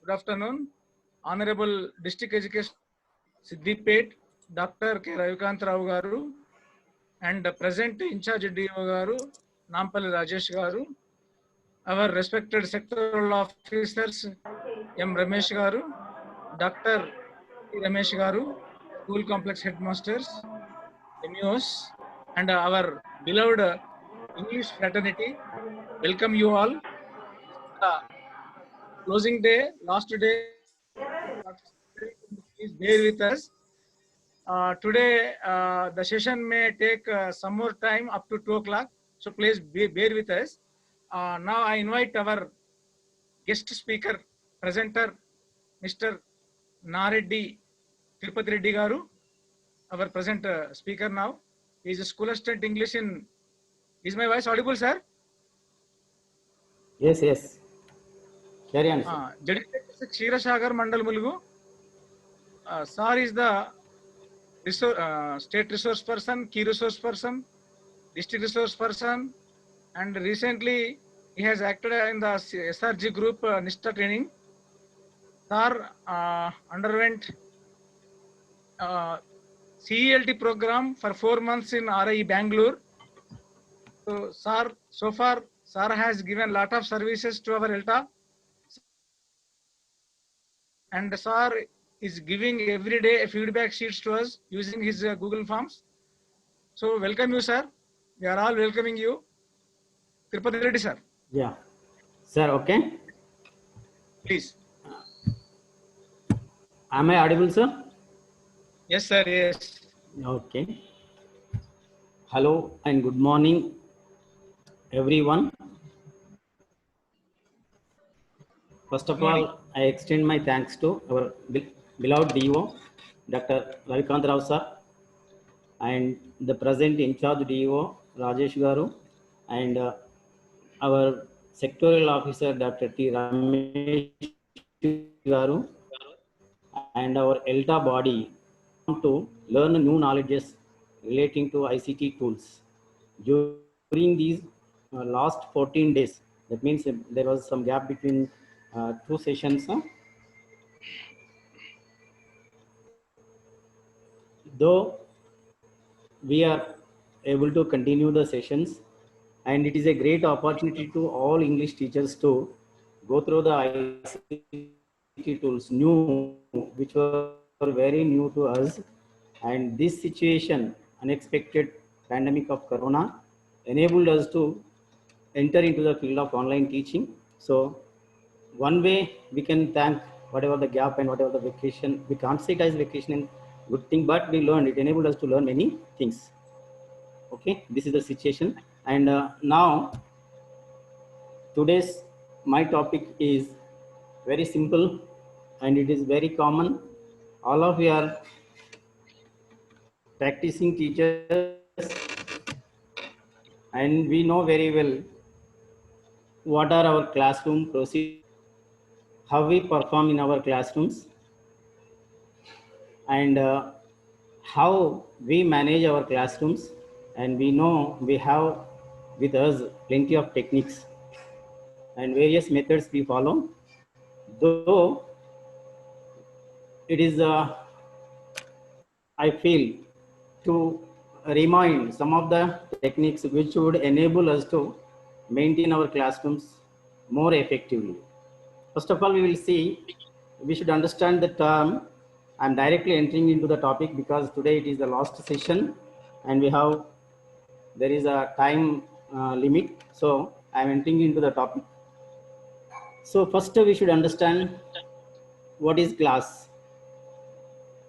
Good afternoon, Honorable District Education Siddipet, Dr. K. Ravikant Rao Garu, and the present in charge DO Garu, Nampalli Rajesh Garu, our respected sectoral officers, M. Ramesh Garu, Dr. P. Ramesh Garu, school complex headmasters, MEOs, and our beloved English fraternity. Welcome you all. Uh, Closing day, last day. Please bear with us. Today, the session may take some more time up to 2 o'clock. So please bear with us. Now I invite our guest speaker, presenter, Mr. Nareddy Tirupati Reddy Garu, our present speaker now. He is a school assistant English in. Is my voice audible, sir? Yes, yes. Carry on, sir. Dedicated Ksheerasagar Mandal Mulugu. Sir is the state resource person, key resource person, district resource person, and recently he has acted in the SRG group NISTA training. Sir underwent CELT program for 4 months in RI Bangalore. So, sir, so far, sir has given lot of services to our ELTA, and sir is giving every day a feedback sheets to us using his Google Forms. So, welcome you, sir. We are all welcoming you. Tirupati Reddy, sir. Yeah. Sir, okay. Please. Am I audible, sir? Yes, sir. Yes. Okay. Hello and good morning, everyone. First of all, I extend my thanks to our beloved DO, Dr. Ravikant Rao, sir, and the present in charge DO, Rajesh Garu, and our sectorial officer, Dr. T. Ramesh Garu, and our ELTA body to learn new knowledges relating to ICT tools. During these last 14 days, that means there was some gap between two sessions. Though we are able to continue the sessions, and it is a great opportunity to all English teachers to go through the ICT tools new, which were very new to us. And this situation, unexpected pandemic of Corona, enabled us to enter into the field of online teaching. So one way we can thank whatever the gap and whatever the vacation, we can't say it as vacation and good thing, but we learned, it enabled us to learn many things. Okay, this is the situation. And now today's my topic is very simple and it is very common. All of you are practicing teachers and we know very well what are our classroom procedures, how we perform in our classrooms, and how we manage our classrooms. And we know we have with us plenty of techniques and various methods we follow. Though it is, I feel, to remind some of the techniques which would enable us to maintain our classrooms more effectively. First of all, we will see, we should understand the term. I'm directly entering into the topic because today it is the last session and there is a time limit. So I'm entering into the topic. So first we should understand what is class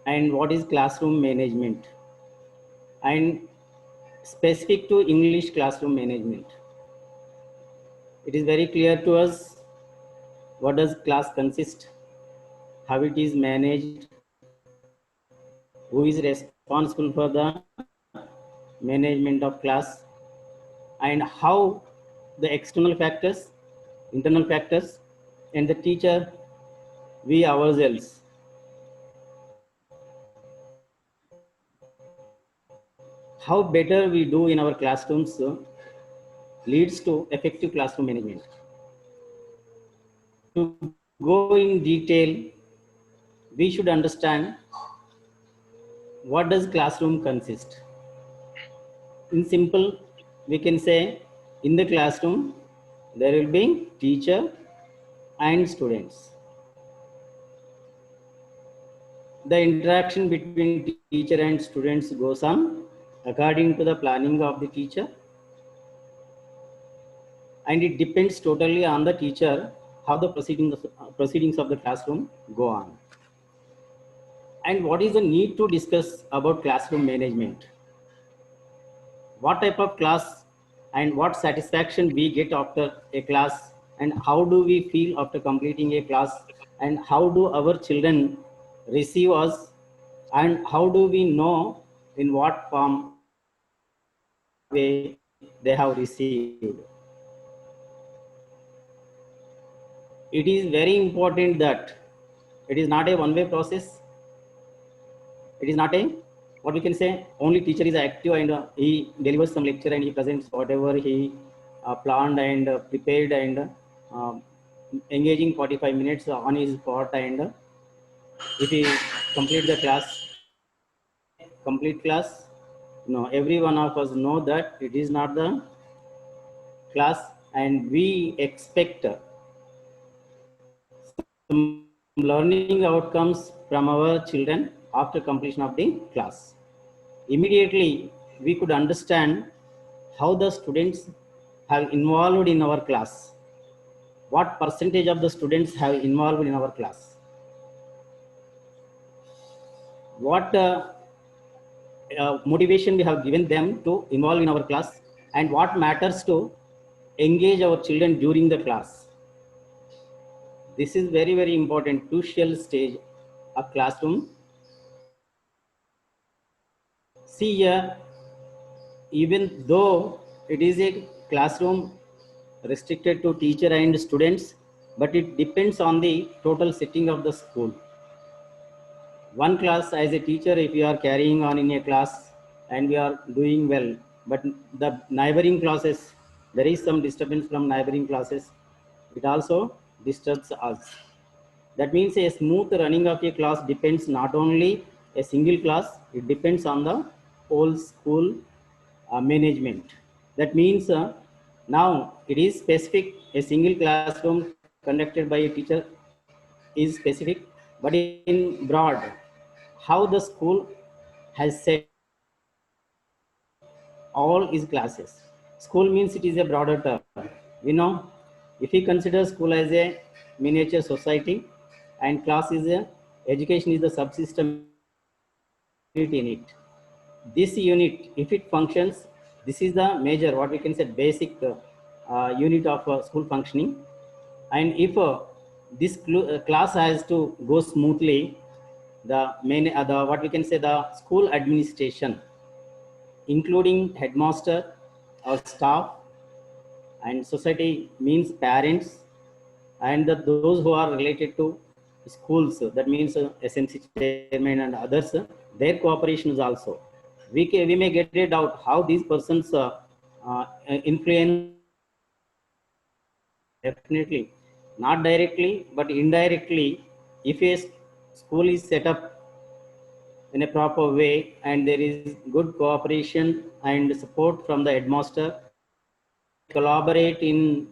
and what is classroom management, and specific to English classroom management. It is very clear to us what does class consist, how it is managed, who is responsible for the management of class, and how the external factors, internal factors, and the teacher, we ourselves, how better we do in our classrooms leads to effective classroom management. To go in detail, we should understand what does classroom consist. In simple, we can say in the classroom, there will be teacher and students. The interaction between teacher and students goes on according to the planning of the teacher, and it depends totally on the teacher how the proceedings of the classroom go on. And what is the need to discuss about classroom management? What type of class and what satisfaction we get after a class, and how do we feel after completing a class, and how do our children receive us, and how do we know in what form way they have received. It is very important that it is not a one-way process. It is not a, what we can say, only teacher is active and he delivers some lecture and he presents whatever he planned and prepared and engaging 45 minutes on his part, and if he complete the class, complete class. No, every one of us know that it is not the class, and we expect some learning outcomes from our children after completion of the class. Immediately, we could understand how the students have involved in our class. What percentage of the students have involved in our class? What motivation we have given them to involve in our class, and what matters to engage our children during the class. This is very, very important, crucial stage of classroom. See here, even though it is a classroom restricted to teacher and students, but it depends on the total setting of the school. One class, as a teacher, if you are carrying on in a class and we are doing well, but the neighboring classes, there is some disturbance from neighboring classes, it also disturbs us. That means a smooth running of a class depends not only a single class, it depends on the whole school management. That means now it is specific, a single classroom conducted by a teacher is specific, but in broad, how the school has set all its classes. School means it is a broader term. We know if we consider school as a miniature society and class is a, education is the subsystem in it. This unit, if it functions, this is the major, what we can say, basic unit of school functioning. And if this class has to go smoothly, the main, the what we can say, the school administration, including headmaster or staff, and society means parents, and those who are related to schools, that means SMC chairman and others, their cooperation is also. We may get a doubt how these persons influence. Definitely, not directly, but indirectly, if a school is set up in a proper way and there is good cooperation and support from the headmaster, collaborate in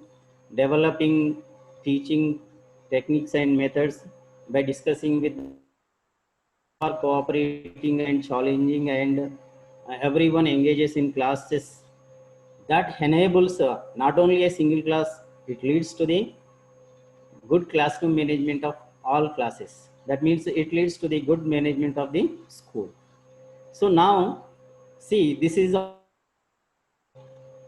developing teaching techniques and methods by discussing with, are cooperating and challenging, and everyone engages in classes, that enables not only a single class, it leads to the good classroom management of all classes. That means it leads to the good management of the school. So now, see, this is,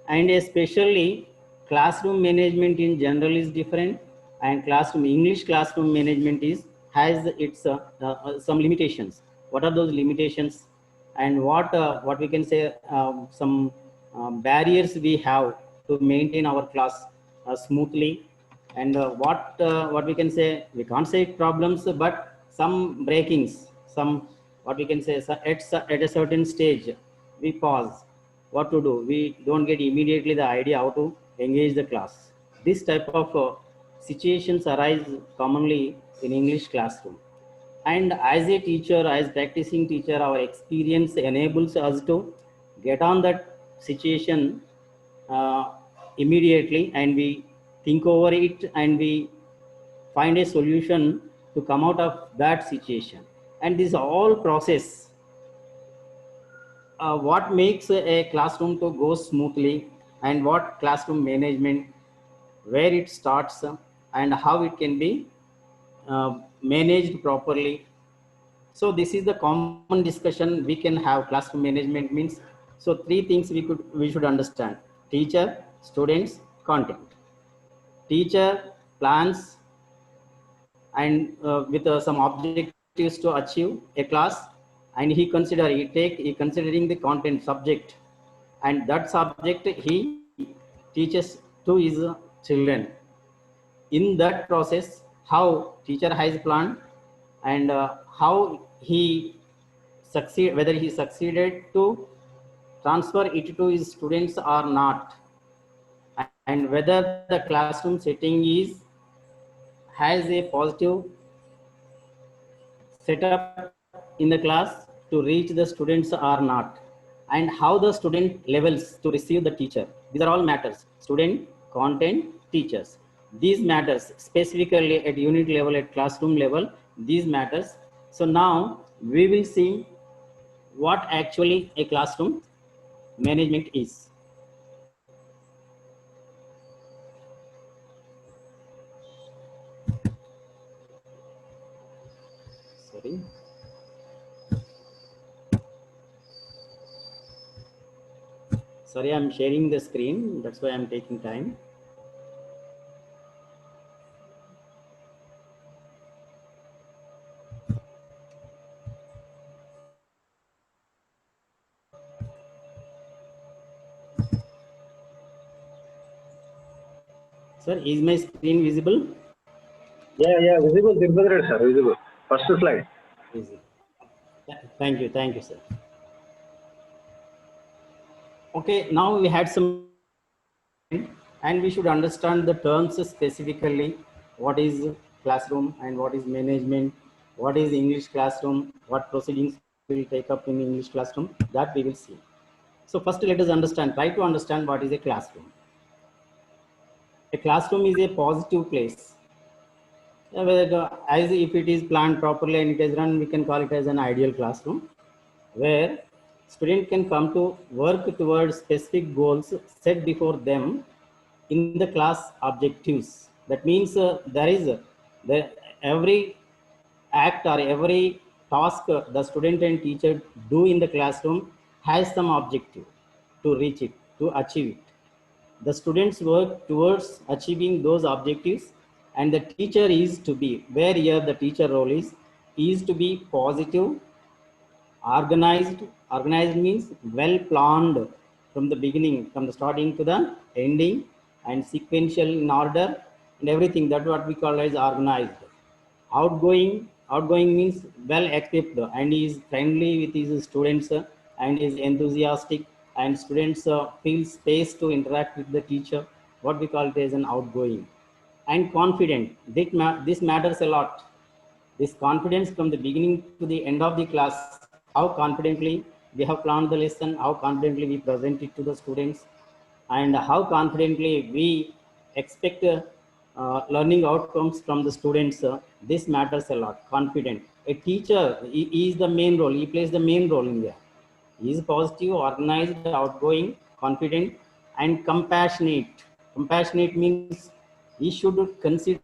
and especially classroom management in general is different, and classroom English classroom management is has its some limitations. What are those limitations, and what we can say, some barriers we have to maintain our class smoothly, and what we can say, we can't say problems, but some breakings, some, what we can say, at a certain stage we pause. What to do, we don't get immediately the idea how to engage the class. This type of situations arise commonly in English classroom. And as a teacher, as practicing teacher, our experience enables us to get on that situation uh, immediately, and we think over it, and we find a solution to come out of that situation. And this all process, what makes a classroom to go smoothly, and what classroom management, where it starts, and how it can be managed properly. So this is the common discussion we can have. Classroom management means, so three things we should understand: teacher, students, content. Teacher plans and with some objectives to achieve a class, and he considering the content subject, and that subject he teaches to his children. In that process, how teacher has planned, and how he succeed, whether he succeeded to transfer it to his students or not, and whether the classroom setting is has a positive setup in the class to reach the students or not, and how the student levels to receive the teacher. These are all matters: student, content, teachers. These matters specifically at unit level, at classroom level, these matters. So now we will see what actually a classroom management is. Sorry. Sorry, I'm sharing the screen. That's why I'm taking time. Sir, is my screen visible? Yeah, visible, sir, visible. First slide. Easy. Thank you, sir. Okay, now we had some, and we should understand the terms specifically. What is classroom and what is management? What is English classroom? What proceedings will take up in English classroom? That we will see. So first, let us understand. Try to understand what is a classroom. A classroom is a positive place. As if it is planned properly and it is run, we can call it as an ideal classroom, where student can come to work towards specific goals set before them in the class objectives. That means every act or every task the student and teacher do in the classroom has some objective to reach it, to achieve it. The students work towards achieving those objectives, and the teacher is to be, where here the teacher role is to be positive, organized. Organized means well planned from the beginning, from the starting to the ending, and sequential in order, and everything. That what we call as organized. Outgoing means well equipped, and is friendly with his students, and is enthusiastic, and students feel space to interact with the teacher. What we call it as an outgoing. And confident, this matters a lot. This confidence from the beginning to the end of the class, how confidently we have planned the lesson, how confidently we present it to the students, and how confidently we expect learning outcomes from the students. This matters a lot. Confident. A teacher, he is the main role. He plays the main role in there. He is positive, organized, outgoing, confident, and compassionate. Compassionate means he should consider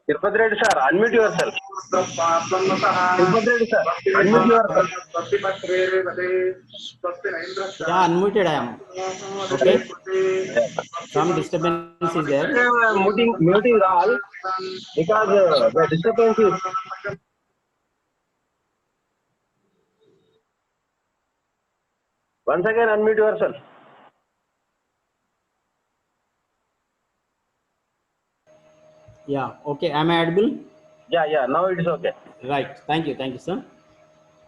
Tirupati Reddy, sir, unmute yourself. Tirupati Reddy, sir, unmute yourself. Yeah, unmuted I am. Okay. Some disturbance is there. Muting all because the disturbance is. Once again, unmute yourself. Yeah, okay. Am I audible? Yeah, now it is okay. Right. Thank you, sir.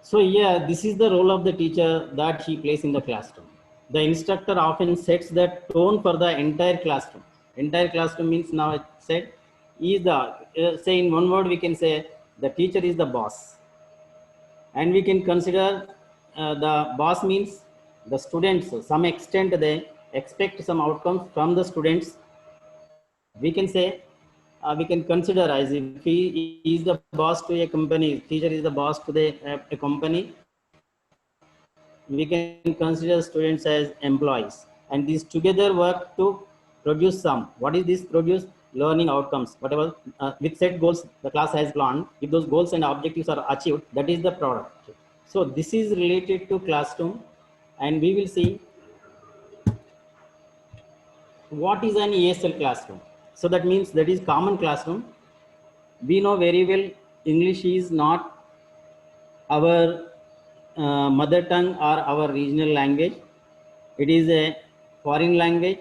So yeah, this is the role of the teacher that he plays in the classroom. The instructor often sets the tone for the entire classroom. Entire classroom means now I said is the say in one word we can say the teacher is the boss, and we can consider the boss means the students. To some extent they expect some outcomes from the students. We can say we can consider as if he is the boss to a company, teacher is the boss to a company, we can consider students as employees, and these together work to produce some. What is this produce? Learning outcomes, whatever with set goals the class has planned. If those goals and objectives are achieved, that is the product. So this is related to classroom, and we will see what is an ESL classroom. So that means that is common classroom. We know very well English is not our mother tongue or our regional language. It is a foreign language,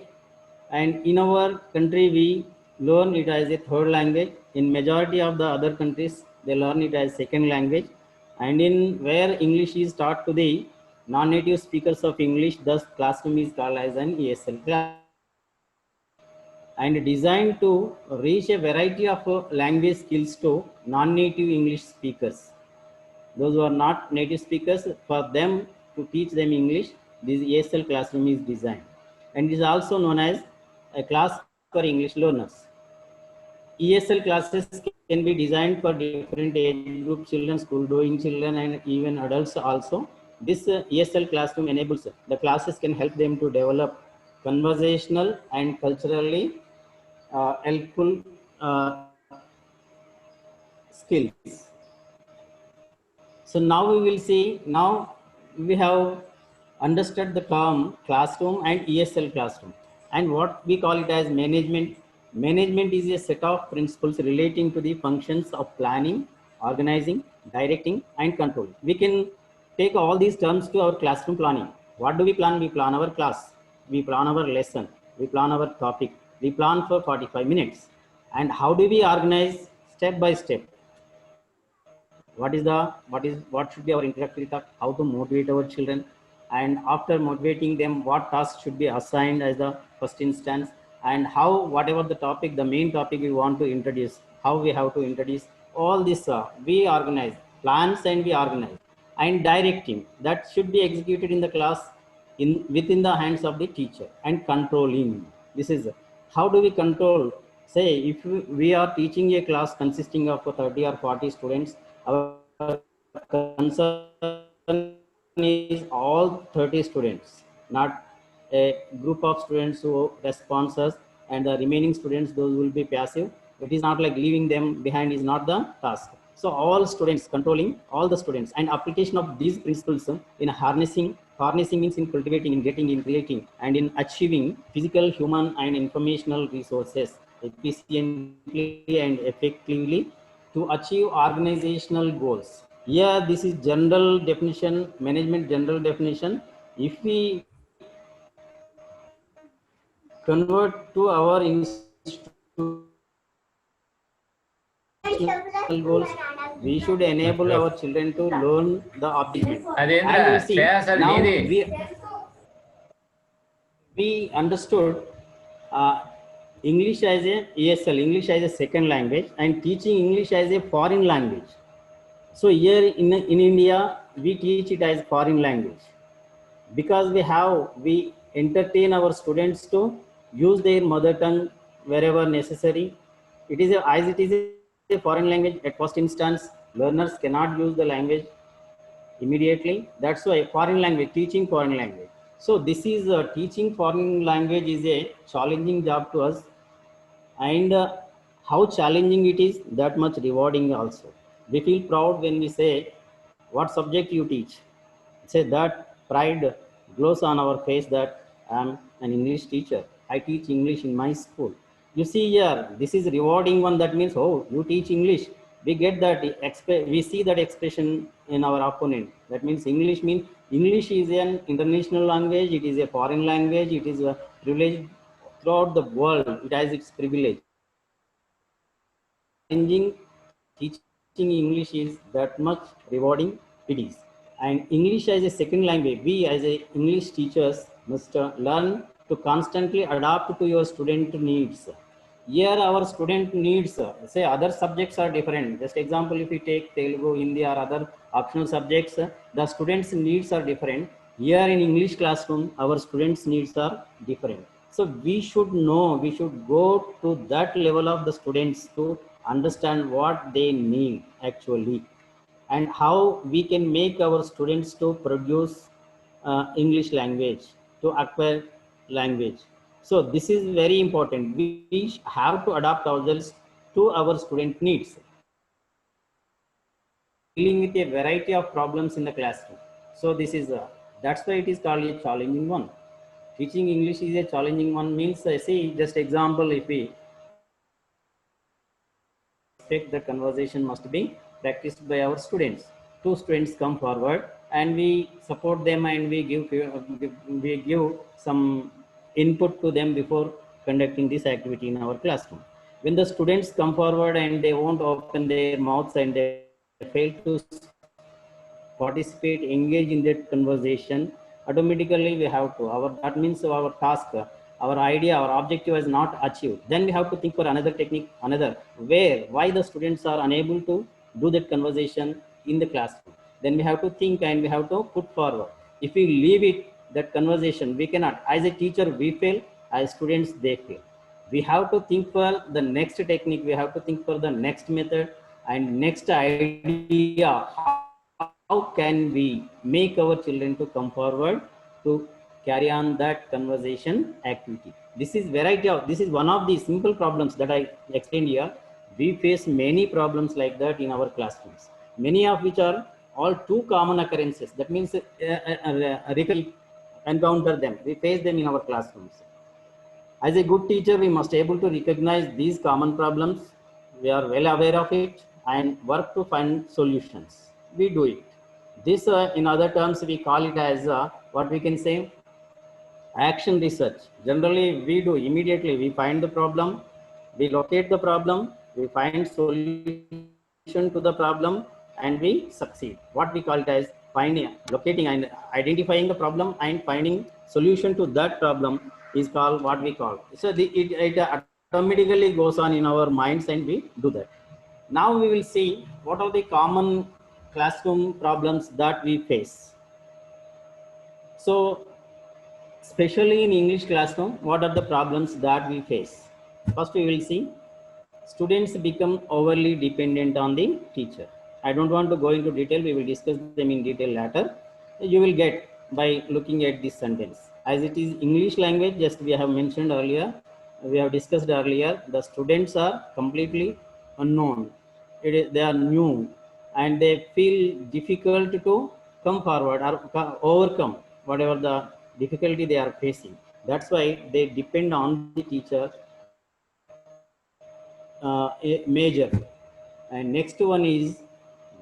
and in our country we learn it as a third language. In majority of the other countries, they learn it as second language. And in where English is taught to the non-native speakers of English, thus classroom is called as an ESL class, and designed to reach a variety of language skills to non-native English speakers. Those who are not native speakers, for them to teach them English, this ESL classroom is designed, and it is also known as a class for English learners. ESL classes can be designed for different age group children, school going children, and even adults also. This ESL classroom enables the classes can help them to develop conversational and culturally helpful skills. So now we will see, now we have understood the term classroom and ESL classroom, and what we call it as management. Management is a set of principles relating to the functions of planning, organizing, directing, and controlling. We can take all these terms to our classroom planning. What do we plan? We plan our class, we plan our lesson, we plan our topic, we plan for 45 minutes. And how do we organize? Step by step. What should be our introductory talk, how to motivate our children, and after motivating them what tasks should be assigned as the first instance, and how whatever the topic, the main topic we want to introduce, how we have to introduce all this, we organize plans and we organize. And directing, that should be executed in the class in within the hands of the teacher. And controlling, this is how do we control. Say if we are teaching a class consisting of 30 or 40 students, our concern is all 30 students, not a group of students who respond us and the remaining students, those will be passive. It is not like leaving them behind is not the task. So all students, controlling all the students, and application of these principles in harnessing. Harnessing means in cultivating, in getting, in creating, and in achieving physical, human, and informational resources efficiently and effectively to achieve organizational goals. Yeah, this is general definition, management general definition. If we convert to our institutional goals, we should enable our children to learn the objective. అదేంద్రా And we see Shreyas అది now నీది. we understood uh, English as a ESL, English as a second language, and teaching English as a foreign language. So here in India, we teach it as foreign language because we entertain our students to use their mother tongue wherever necessary. As it is a foreign language, at first instance, learners cannot use the language immediately. That's why foreign language, teaching foreign language. So this is teaching foreign language is a challenging job to us, and how challenging it is, that much rewarding also. We feel proud when we say what subject you teach. Say that pride glows on our face that I'm an English teacher, I teach English in my school. You see here, this is rewarding one. That means, oh, you teach English. We get that, we see that expression in our opponent. That means English is an international language, it is a foreign language, it is a privilege throughout the world, it has its privilege. Teaching English is that much rewarding it is. And English as a second language, we as a English teachers must learn to constantly adapt to your student needs. Here our student needs, say other subjects are different. Just example, if we take Telugu, Hindi or other optional subjects, the students needs are different. Here in English classroom, our students needs are different. So we should know, we should go to that level of the students to understand what they need actually, and how we can make our students to produce English language, to acquire language. So this is very important. We have to adapt ourselves to our student needs. Dealing with a variety of problems in the classroom. So this is that's why it is called a challenging one. Teaching English is a challenging one means, see, just example, if we expect the conversation must be practiced by our students. Two students come forward and we support them, and we give some input to them before conducting this activity in our classroom. When the students come forward and they won't open their mouths and they fail to participate, engage in that conversation, automatically we have to, that means our task, our idea, our objective is not achieved. Then we have to think for another technique, another where, why the students are unable to do that conversation in the classroom. Then we have to think and we have to put forward. If we leave it, that conversation, we cannot, as a teacher, we fail, as students, they fail. We have to think for the next technique, we have to think for the next method and next idea. How can we make our children to come forward to carry on that conversation activity? This is variety of, this is one of the simple problems that I explained here. We face many problems like that in our classrooms, many of which are all too common occurrences. That means we encounter them, we face them in our classrooms. As a good teacher, we must able to recognize these common problems. We are well aware of it and work to find solutions. We do it. This, in other terms, we call it as what we can say, action research. Generally, we do immediately. We find the problem, we locate the problem, we find solution to the problem, and we succeed. What we call it as finding, locating, and identifying the problem and finding solution to that problem is called what we call. So it automatically goes on in our minds, and we do that. Now we will see what are the common classroom problems that we face. So especially in English classroom, what are the problems that we face? First, we will see students become overly dependent on the teacher. I don't want to go into detail. We will discuss them in detail later. You will get by looking at this sentence. As it is English language, just we have mentioned earlier, we have discussed earlier, the students are completely unknown. They are new and they feel difficult to come forward or overcome whatever the difficulty they are facing. That's why they depend on the teacher major. And next one is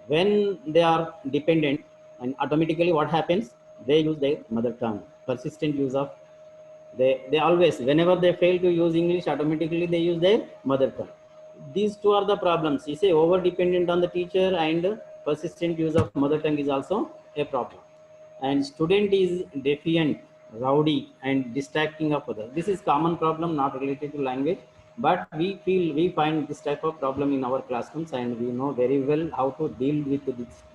when they are dependent, and automatically what happens, they use their mother tongue, persistent use of, they always, whenever they fail to use English, automatically they use their mother tongue. These two are the problems. You say over dependent on the teacher and persistent use of mother tongue is also a problem. And student is defiant, rowdy, and distracting of others. This is common problem, not related to language, but we find this type of problem in our classrooms, and we know very well how to deal with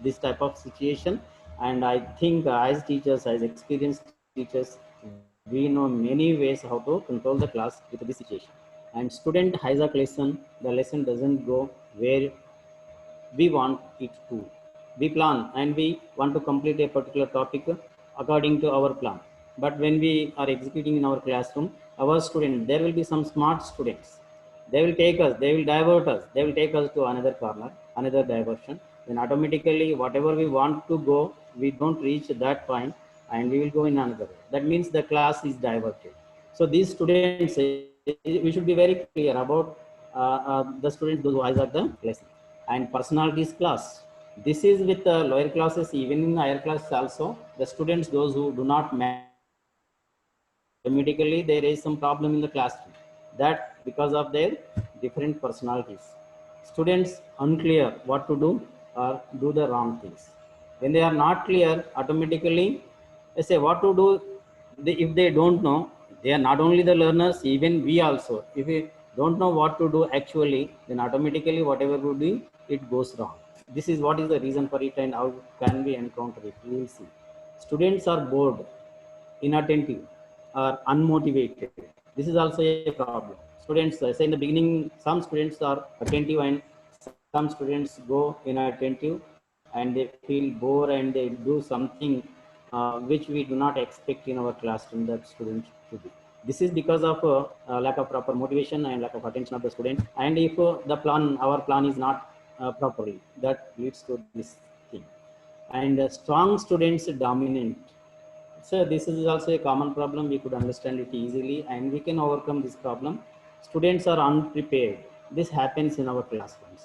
this type of situation. And I think as teachers, as experienced teachers, we know many ways how to control the class with this situation. And student hijack lesson, the lesson doesn't go where we want it to. We plan and we want to complete a particular topic according to our plan. But when we are executing in our classroom, our students, there will be some smart students. They will take us, they will divert us, they will take us to another corner, another diversion. Then automatically, whatever we want to go, we don't reach that point and we will go in another way. That means the class is diverted. So these students, we should be very clear about the students, those who hijack the lesson. And personalities class. This is with the lower classes, even in higher classes also, the students, those who do not match, automatically there is some problem in the classroom. That because of their different personalities. Students unclear what to do or do the wrong things. When they are not clear, automatically they say what to do. If they don't know, they are not only the learners, even we also. If we don't know what to do actually, then automatically whatever we do, it goes wrong. This is what is the reason for it and how can we encounter it. We will see. Students are bored, inattentive, or unmotivated. This is also a problem. Students, say in the beginning, some students are attentive and some students go inattentive and they feel bored and they do something which we do not expect in our classroom that students to do. This is because of lack of proper motivation and lack of attention of the student. And if our plan is not properly, that leads to this thing. And strong students dominant. So this is also a common problem. We could understand it easily and we can overcome this problem. Students are unprepared. This happens in our classrooms.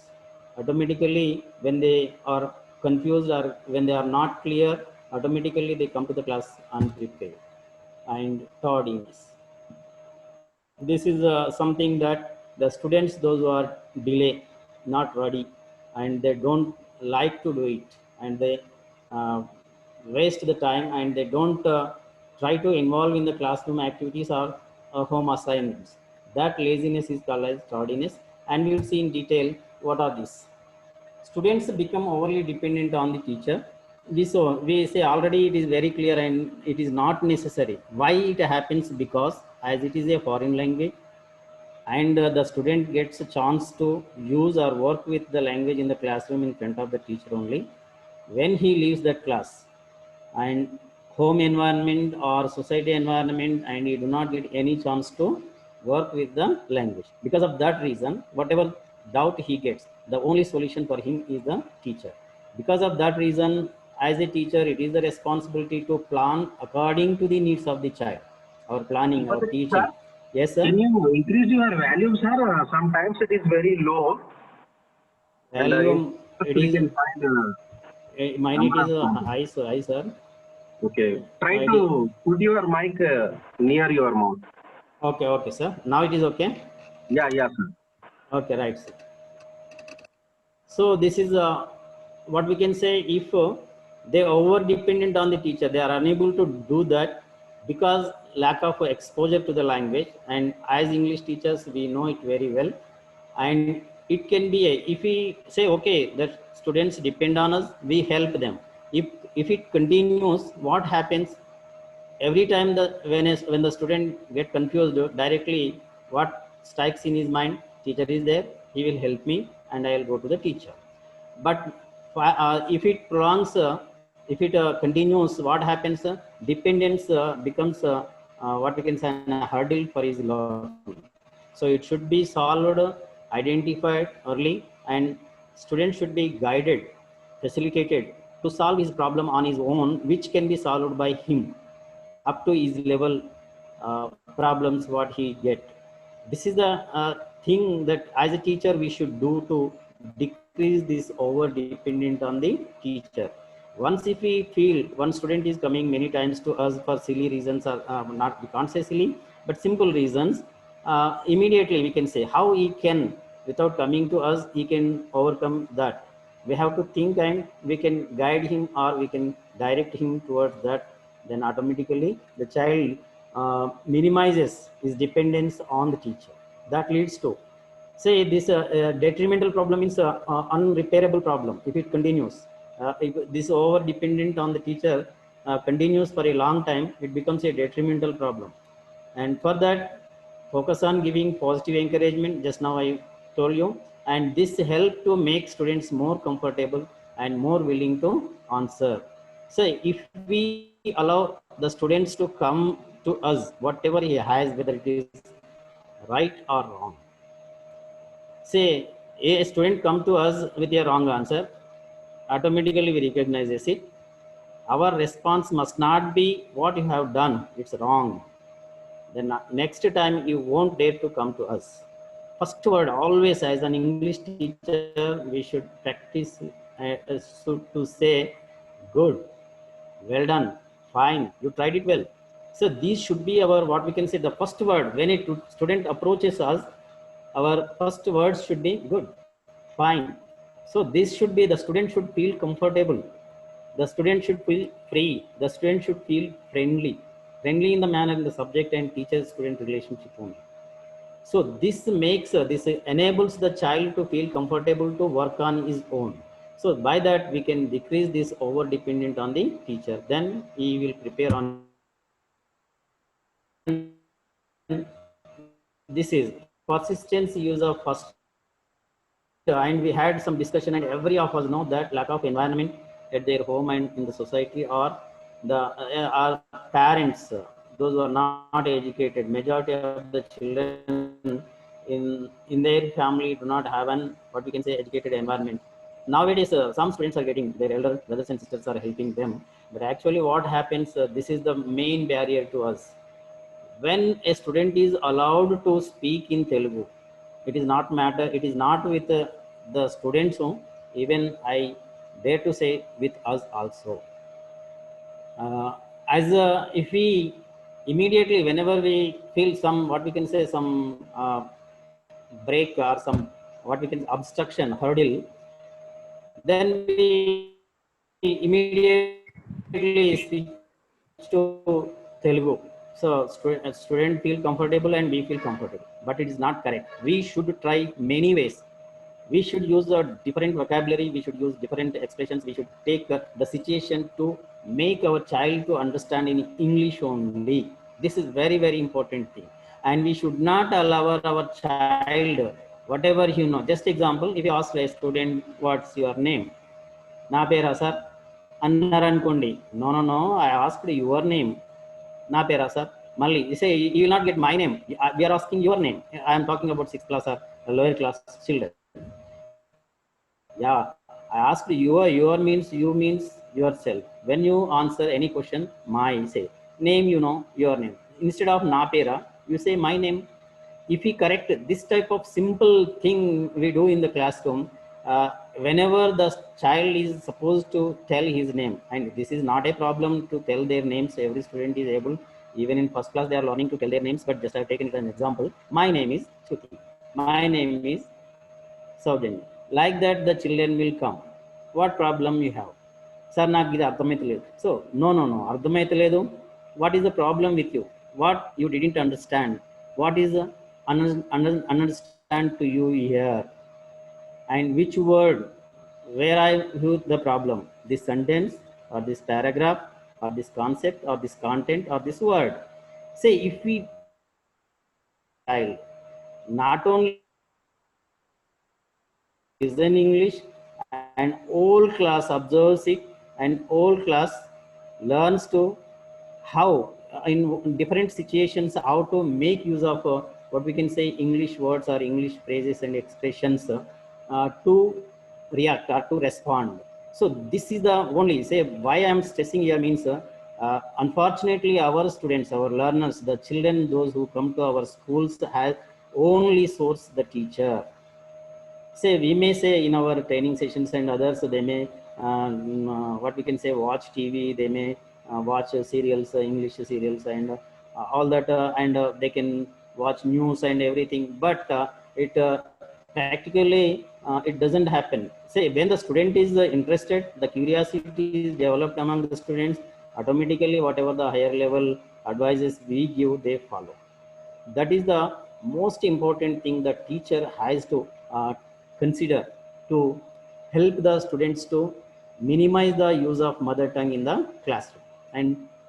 Automatically, when they are confused or when they are not clear, automatically they come to the class unprepared. And tardiness. This is something that the students, those who are delay, not ready, and they don't like to do it, and they uh, waste the time, and they don't try to involve in the classroom activities or home assignments. That laziness is called as tardiness, and we will see in detail what are these. Students become overly dependent on the teacher. We say already it is very clear and it is not necessary. Why it happens? Because as it is a foreign language and the student gets a chance to use or work with the language in the classroom in front of the teacher only. When he leaves that class and home environment or society environment, and he do not get any chance to work with the language. Because of that reason, whatever doubt he gets, the only solution for him is the teacher. Because of that reason, as a teacher, it is the responsibility to plan according to the needs of the child. Our planning, our Sir, teaching. Yes, sir. can you increase your value, sir? Sometimes it is very low. And Volume, it we is, can find mine it number is of points. high, sir. Okay. Try It is, to put your mic near your mouth. okay, sir. Now it is okay. Yeah, yeah, sir. Okay, right, sir. So this is what we can say. If they over dependent on the teacher, they are unable to do that because lack of exposure to the language. And as English teachers, we know it very well. And it can be if we say okay, the students depend on us, we help them. If it continues, what happens? Every time when the student get confused directly, what strikes in his mind? Teacher is there, he will help me and I will go to the teacher. But if it prolongs, if it continues, what happens? Dependence becomes what we can say a hurdle for his learning. So it should be solved, identified early, and students should be guided, facilitated to solve his problem on his own, which can be solved by him up to his level problems what he get. This is the thing that as a teacher we should do to decrease this over dependent on the teacher. Once if we feel one student is coming many times to us for silly reasons, or not, we can't say silly but simple reasons, immediately we can say how he can, without coming to us, he can overcome that. We have to think and we can guide him or we can direct him towards that. Then automatically the child minimizes his dependence on the teacher. That leads to say this detrimental problem is unrepairable problem. If it continues, if this over dependent on the teacher continues for a long time, it becomes a detrimental problem. And for that, focus on giving positive encouragement, just now I told you, and this help to make students more comfortable and more willing to answer. So if we allow the students to come to us whatever he has, whether it is right or wrong. Say a student come to us with a wrong answer, automatically we recognize it. Our response must not be what you have done, it's wrong. Then next time you won't dare to come to us. First word always, as an English teacher, we should practice to say good, well done, fine, you tried it well. So these should be our, what we can say, the first word when a student approaches us. Our first words should be good, fine. So this should be, the student should feel comfortable The student should feel free. The student should feel friendly in the manner in the subject and teacher student relationship only. So this makes this enables the child to feel comfortable to work on his own. So by that we can decrease this over dependent on the teacher. Then he will prepare on. This is persistence use of first, and we had some discussion, and every of us know that lack of environment at their home and in the society, or the our parents, those who are not educated, majority of the children in their family do not have an what we can say educated environment. Nowadays some students are getting their elder brothers and sisters are helping them, but actually what happens, this is the main barrier to us. When a student is allowed to speak in Telugu, it is not matter, it is not with the students who, even I dare to say with us also. As if we immediately, whenever we feel some, what we can say, some break or some, what we can, obstruction, hurdle, then we immediately switch to Telugu. So student feel comfortable and we feel comfortable, but it is not correct. We should try many ways. We should use a different vocabulary. We should use different expressions. We should take the situation to make our child to understand in English only. This is very, very important thing. And we should not allow our child, whatever you know. Just example, if you ask a student, what's your name? నా పేరా sir అన్నారు అనుకోండి, no no no, I asked your name. నా పేరా sir, మళ్ళీ say you will not get my name, we're asking your name. I'm talking about 6th class or lower class children. Yeah, I asked your means you means yourself. When you answer any question, my say name, you know your name. Instead of na pera, you say my name. If we correct this type of simple thing we do in the classroom, whenever the child is supposed to tell his name, and this is not a problem to tell their names, every student is able, even in first class they are learning to tell their names, but just I've taken it as an example. My name is Shruti, my name is Saujanya. Like that the children will come. What problem you have? Sir, నాకు ఇది అర్థమైతలేదు. So no, అర్థమైతలేదు. What is the problem with you? What you didn't understand? What is understand to you here? And which word, where I view the problem? This sentence or this paragraph or this concept or this content or this word? Say if we not only listen English and all class observes it and all class learns to how in different situations how to make use of what we can say English words or English phrases and expressions to react or to respond. So this is the only, say why I am stressing here means unfortunately our students, our learners, the children, those who come to our schools have only source the teacher. Say we may say in our training sessions and others, they may what we can say watch TV, they may watch serials, English serials and all that, and they can watch news and everything, but it practically it doesn't happen. Say when the student is interested, the curiosity is developed among the students, automatically whatever the higher level advices we give, they follow. That is the most important thing the teacher has to consider to help the students to minimize the use of mother tongue in the classroom. And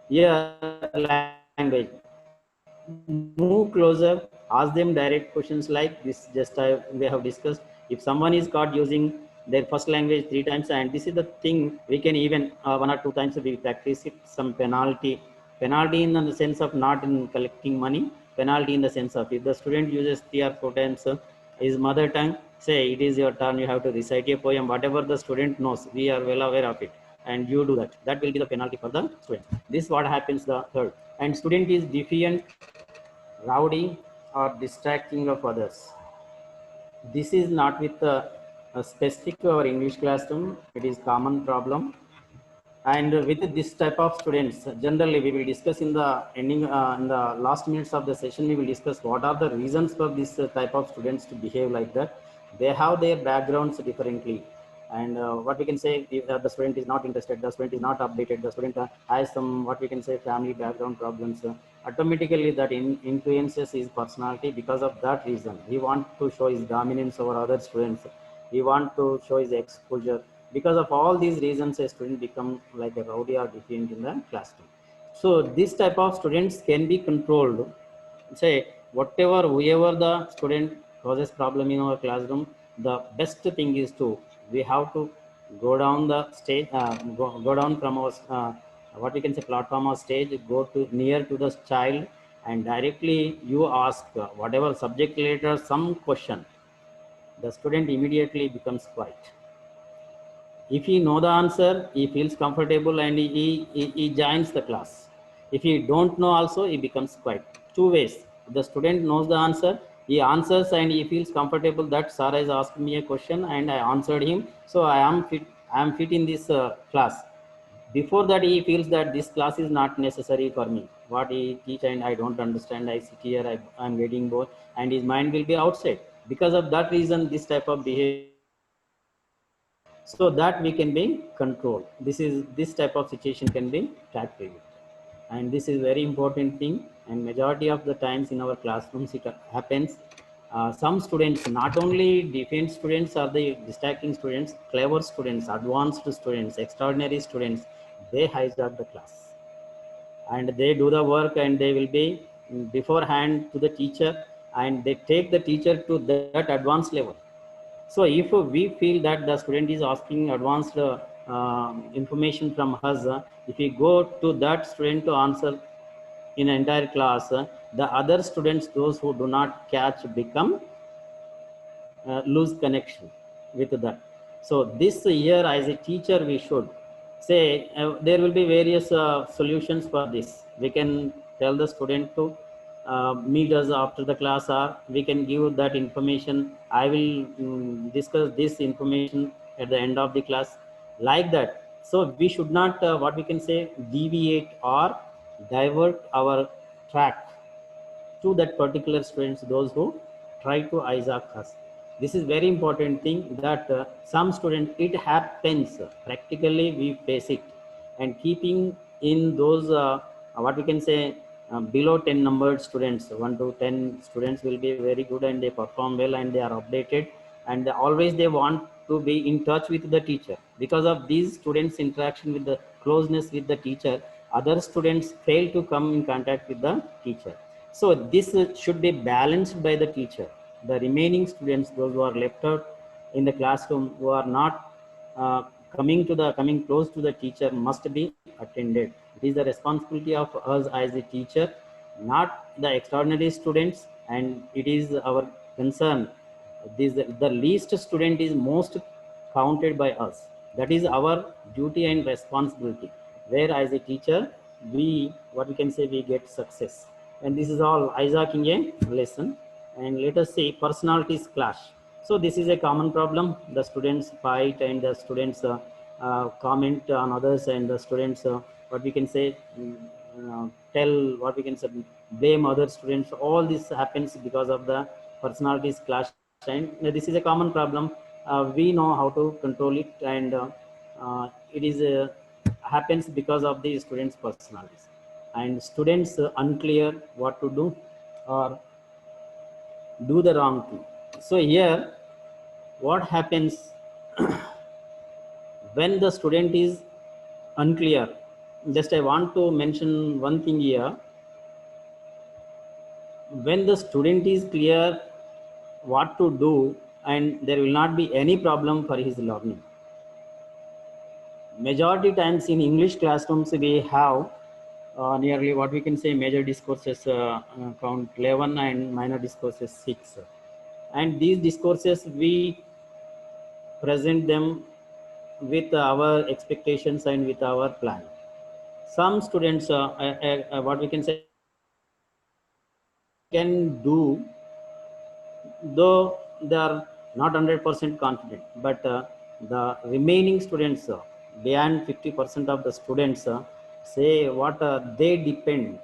here language, move closer, ask them direct questions like this. Just we have discussed, if someone is caught using their first language 3 times, and this is the thing we can even 1 or 2 times we practice it, some penalty in the sense of not in collecting money, penalty in the sense of if the student uses 3 or 4 times his mother tongue, say it is your turn, you have to recite a poem, whatever the student knows, we are well aware of it, and you do that, that will be the penalty for the student. This what happens the third. And student is defiant, rowdy or distracting of others. This is not with specific to our English classroom, it is common problem. And with this type of students, generally we will discuss in the ending, in the last minutes of the session, we will discuss what are the reasons for this type of students to behave like that. They have their backgrounds differently. And what we can say, if the student is not interested, the student is not updated, the student has some, what we can say, family background problems, automatically that influences his personality. Because of that reason, he want to show his dominance over other students, he want to show his exposure. Because of all these reasons, a student become like a rowdy or defiant in the classroom. So this type of students can be controlled. Say whatever, whoever the student causes problem in our classroom, the best thing is to, we have to go down the stage, go down from our what we can say platform or stage, go to near to the child, and directly you ask whatever subject related some question. The student immediately becomes quiet. If he know the answer, he feels comfortable and he joins the class. If he don't know also, he becomes quiet. Two ways. The student knows the answer, he answers and he feels comfortable that sir has asked me a question and I answered him. So I am fit in this class. Before that, he feels that this class is not necessary for me. What he teach and I don't understand. I sit here, I'm getting bored, and his mind will be outside. Because of that reason, this type of behavior, so that we can be controlled. This type of situation can be tackled, and this is very important thing. And majority of the times in our classrooms it happens. Some students, not only defiant students or the distracting students, clever students, advanced students, extraordinary students, they hijack the class and they do the work, and they will be beforehand to the teacher, and they take the teacher to that advanced level. So if we feel that the student is asking advanced information from us, if we go to that student to answer in an entire class, the other students, those who do not catch, become lose connection with that. So this year as a teacher, we should say there will be various solutions for this. We can tell the student to meet us after the class, or we can give that information. I will discuss this information at the end of the class, like that. So we should not what we can say, deviate or divert our track to that particular students, those who try to hijack us. This is very important thing, that some student, it happens practically, we face it. And keeping in those what we can say below 10 numbered students, 1 to 10 students will be very good and they perform well and they are updated, and always they want to be in touch with the teacher. Because of these students interaction with the closeness with the teacher, other students fail to come in contact with the teacher. So this should be balanced by the teacher. The remaining students, those who are left out in the classroom, who are not coming close to the teacher, must be attended. It is the responsibility of us as a teacher, not the extraordinary students, and it is our concern. The least student is most counted by us. That is our duty and responsibility. Where as a teacher, we, what we can say, we get success. And this is all hijacking a lesson. And let us say personalities clash. So this is a common problem. The students fight and the students comment on others, and the students what we can say tell, what we can say, blame other students. All this happens because of the personalities clash, and this is a common problem. We know how to control it, and it is happens because of the students personalities, and students unclear what to do or do the wrong thing. So here what happens when the student is unclear, just I want to mention one thing here. When the student is clear what to do, and there will not be any problem for his learning. Majority times in English classrooms we have nearly, what we can say, major discourses count 11 and minor discourses 6, and these discourses we present them with our expectations and with our plan. Some students what we can say can do, though they are not 100% confident, but the remaining students, beyond 50% of the students, say what they depend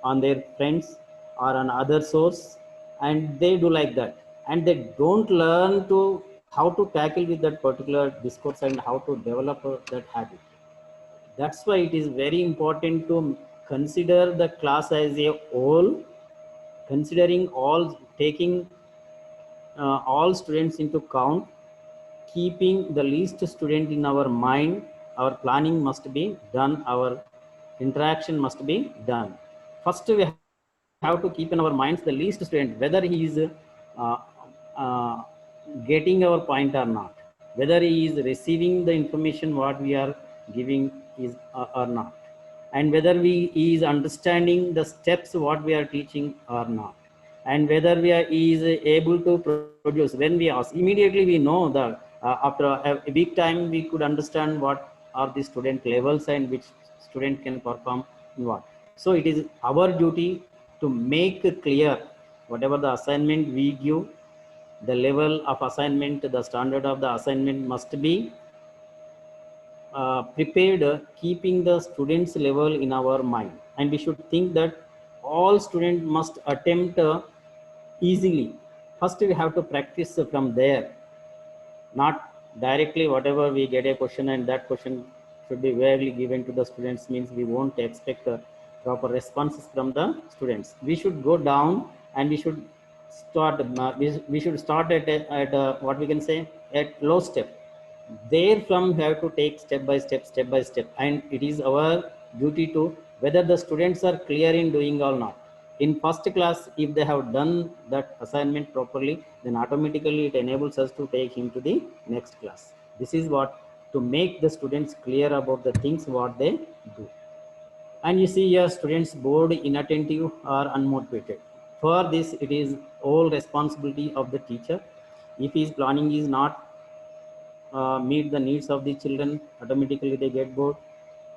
on their friends or on other source, and they do like that, and they don't learn to how to tackle with that particular discourse and how to develop that habit. That's why it is very important to consider the class as a whole, considering all, taking all students into count, keeping the least student in our mind. Our planning must be done, our interaction must be done. First we have to keep in our minds the least student, whether he is uh, uh, getting our point or not, whether he is receiving the information what we are giving is or not, and whether he is understanding the steps what we are teaching or not, and whether he is able to produce. When we ask, immediately we know that after a week time we could understand what are the student levels and which student can perform in what. So it is our duty to make clear whatever the assignment we give, the level of assignment, the standard of the assignment must be prepared, keeping the students level in our mind. And we should think that all students must attempt easily. First we have to practice from there, not directly whatever we get a question and that question should be vaguely given to the students, means we won't expect proper responses from the students. We should go down and we should start we should start at what we can say at low step. There from we have to take step by step, and it is our duty to whether the students are clear in doing or not. In first class, if they have done that assignment properly, then automatically it enables us to take him to the next class. This is what, to make the students clear about the things what they do. And you see your students bored, inattentive or unmotivated. For this it is all responsibility of the teacher. If his planning is not meet the needs of the children, automatically they get bored.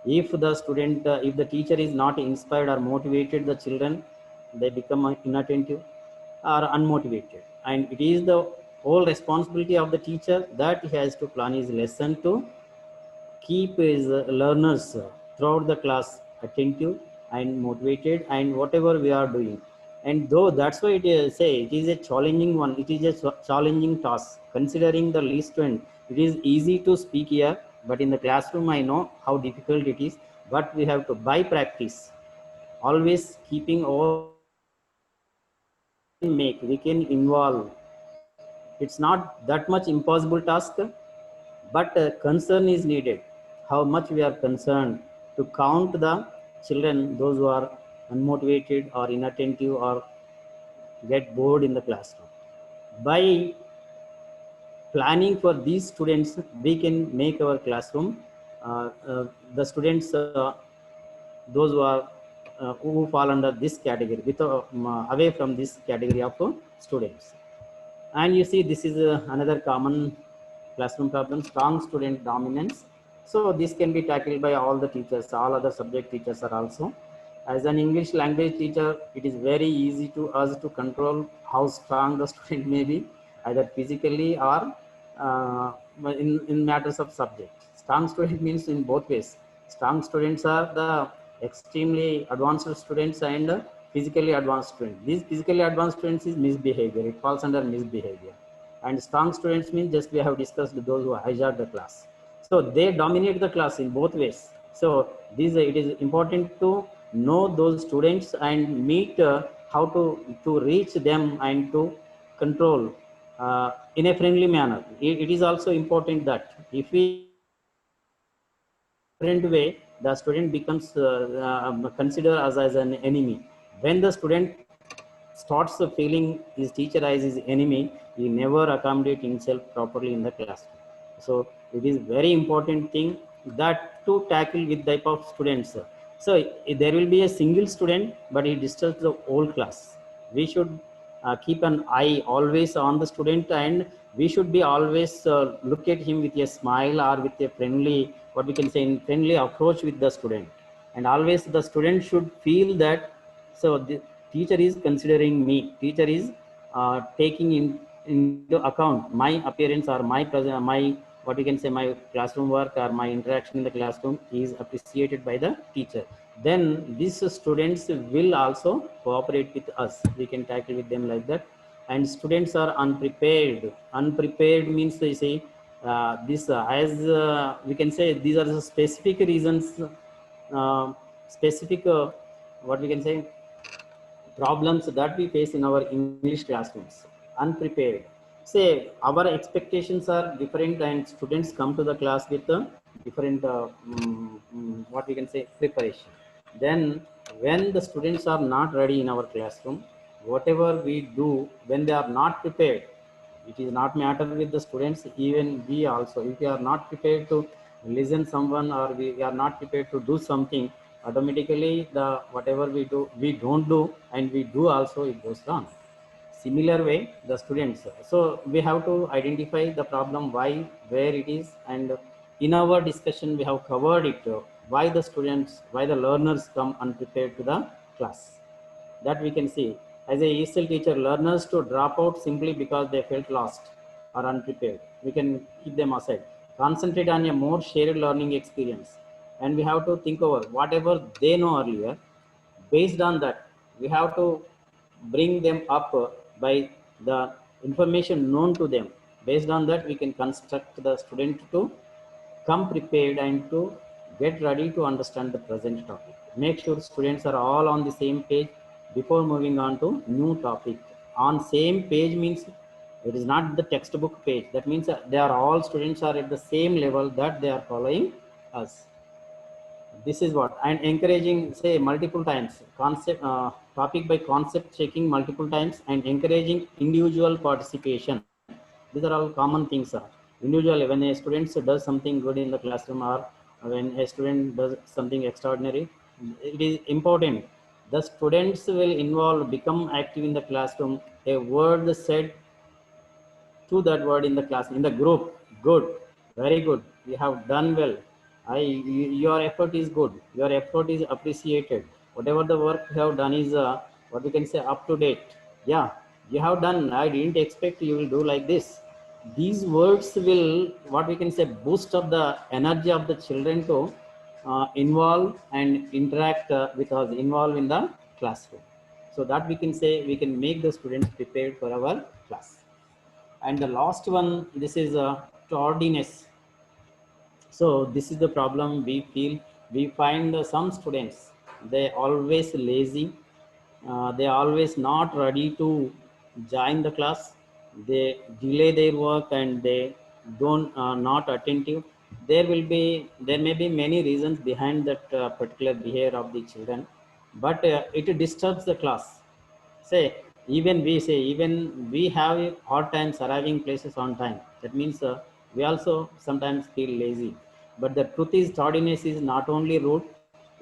If the student if the teacher is not inspired or motivated the children, they become inattentive or unmotivated. And it is the whole responsibility of the teacher that he has to plan his lesson to keep his learners throughout the class attentive and motivated and whatever we are doing. And though that's why it is say it is a challenging one, it is a challenging task considering the least student. It is easy to speak here, but in the classroom I know how difficult it is. But we have to, by practice, always keeping all make, we can involve. It's not that much impossible task, but concern is needed. How much we are concerned to count the children, those who are unmotivated or inattentive or get bored in the classroom. By planning for these students, we can make our classroom the students those who fall under this category with away from this category of students. And you see, this is another common classroom problem, strong student dominance. So this can be tackled by all the teachers, all other subject teachers are also. As an English language teacher, it is very easy to us to control how strong the student may be, either physically or in matters of subject. Strong student means in both ways. Strong students are the extremely advanced students and physically advanced students. These physically advanced students is misbehavior. It falls under misbehavior. And strong students means just we have discussed those who hijack the class. So they dominate the class in both ways. So this it is important to know those students and meet how to reach them and to control in a friendly manner. It is also important that if we different way, the student becomes considered as an enemy. When the student starts feeling his teacher as his enemy, he never accommodate himself properly in the classroom. So it is very important thing that to tackle with type of students. So there will be a single student, but he disturbs the whole class. We should keep an eye always on the student, and we should be always look at him with a smile or with a friendly, what we can say, in friendly approach with the student. And always the student should feel that, so the teacher is considering me, teacher is taking into account my appearance or my presence, my, what we can say, my classroom work or my interaction in the classroom is appreciated by the teacher. Then these students will also cooperate with us. We can tackle with them like that. and students are unprepared. Unprepared means, you see, this as we can say, these are the specific reasons, specific what we can say, problems that we face in our English classrooms. Unprepared, say our expectations are different, and students come to the class with a different what we can say, preparation. Then when the students are not ready in our classroom, whatever we do, when they are not prepared, it is not matter with the students, even we also, if we are not prepared to listen someone, or we are not prepared to do something, automatically the whatever we do, we don't do, and we do also, it goes wrong. Similar way, the students, so we have to identify the problem, why, where it is, and in our discussion we have covered it, why the students, why the learners come unprepared to the class. That we can see, as a ESL teacher, learners to drop out simply because they felt lost or unprepared, we can keep them aside, concentrate on a more shared learning experience, and we have to think over whatever they know earlier. Based on that, we have to bring them up by the information known to them. Based on that, we can construct the student to come prepared and to get ready to understand the present topic. Make sure students are all on the same page before moving on to new topic. On same page means it is not the textbook page. That means they are all students are at the same level that they are following us. This is what, and encouraging, say, multiple times, concept, topic by concept checking multiple times, and encouraging individual participation. These are all common things. Individually, when a student does something good in the classroom, or when a student does something extraordinary, it is important the students will involve, become active in the classroom. A word said to that word in the class, in the group, good, very good, you have done well, your effort is good, your effort is appreciated, whatever the work you have done is what we can say, up to date. Yeah, you have done, I didn't expect you will do like this. These words will, what we can say, boost up the energy of the children to involve and interact with us, involve in the classroom, so that we can say we can make the students prepared for our class. And the last one, this is tardiness. So this is the problem we feel. We find some students, they always lazy, they always not ready to join the class, they delay their work, and they don't not attentive. There may be many reasons behind that particular behavior of the children, but it disturbs the class. Say, even we have hard times arriving places on time. That means we also sometimes feel lazy. But the truth is, tardiness is not only rude,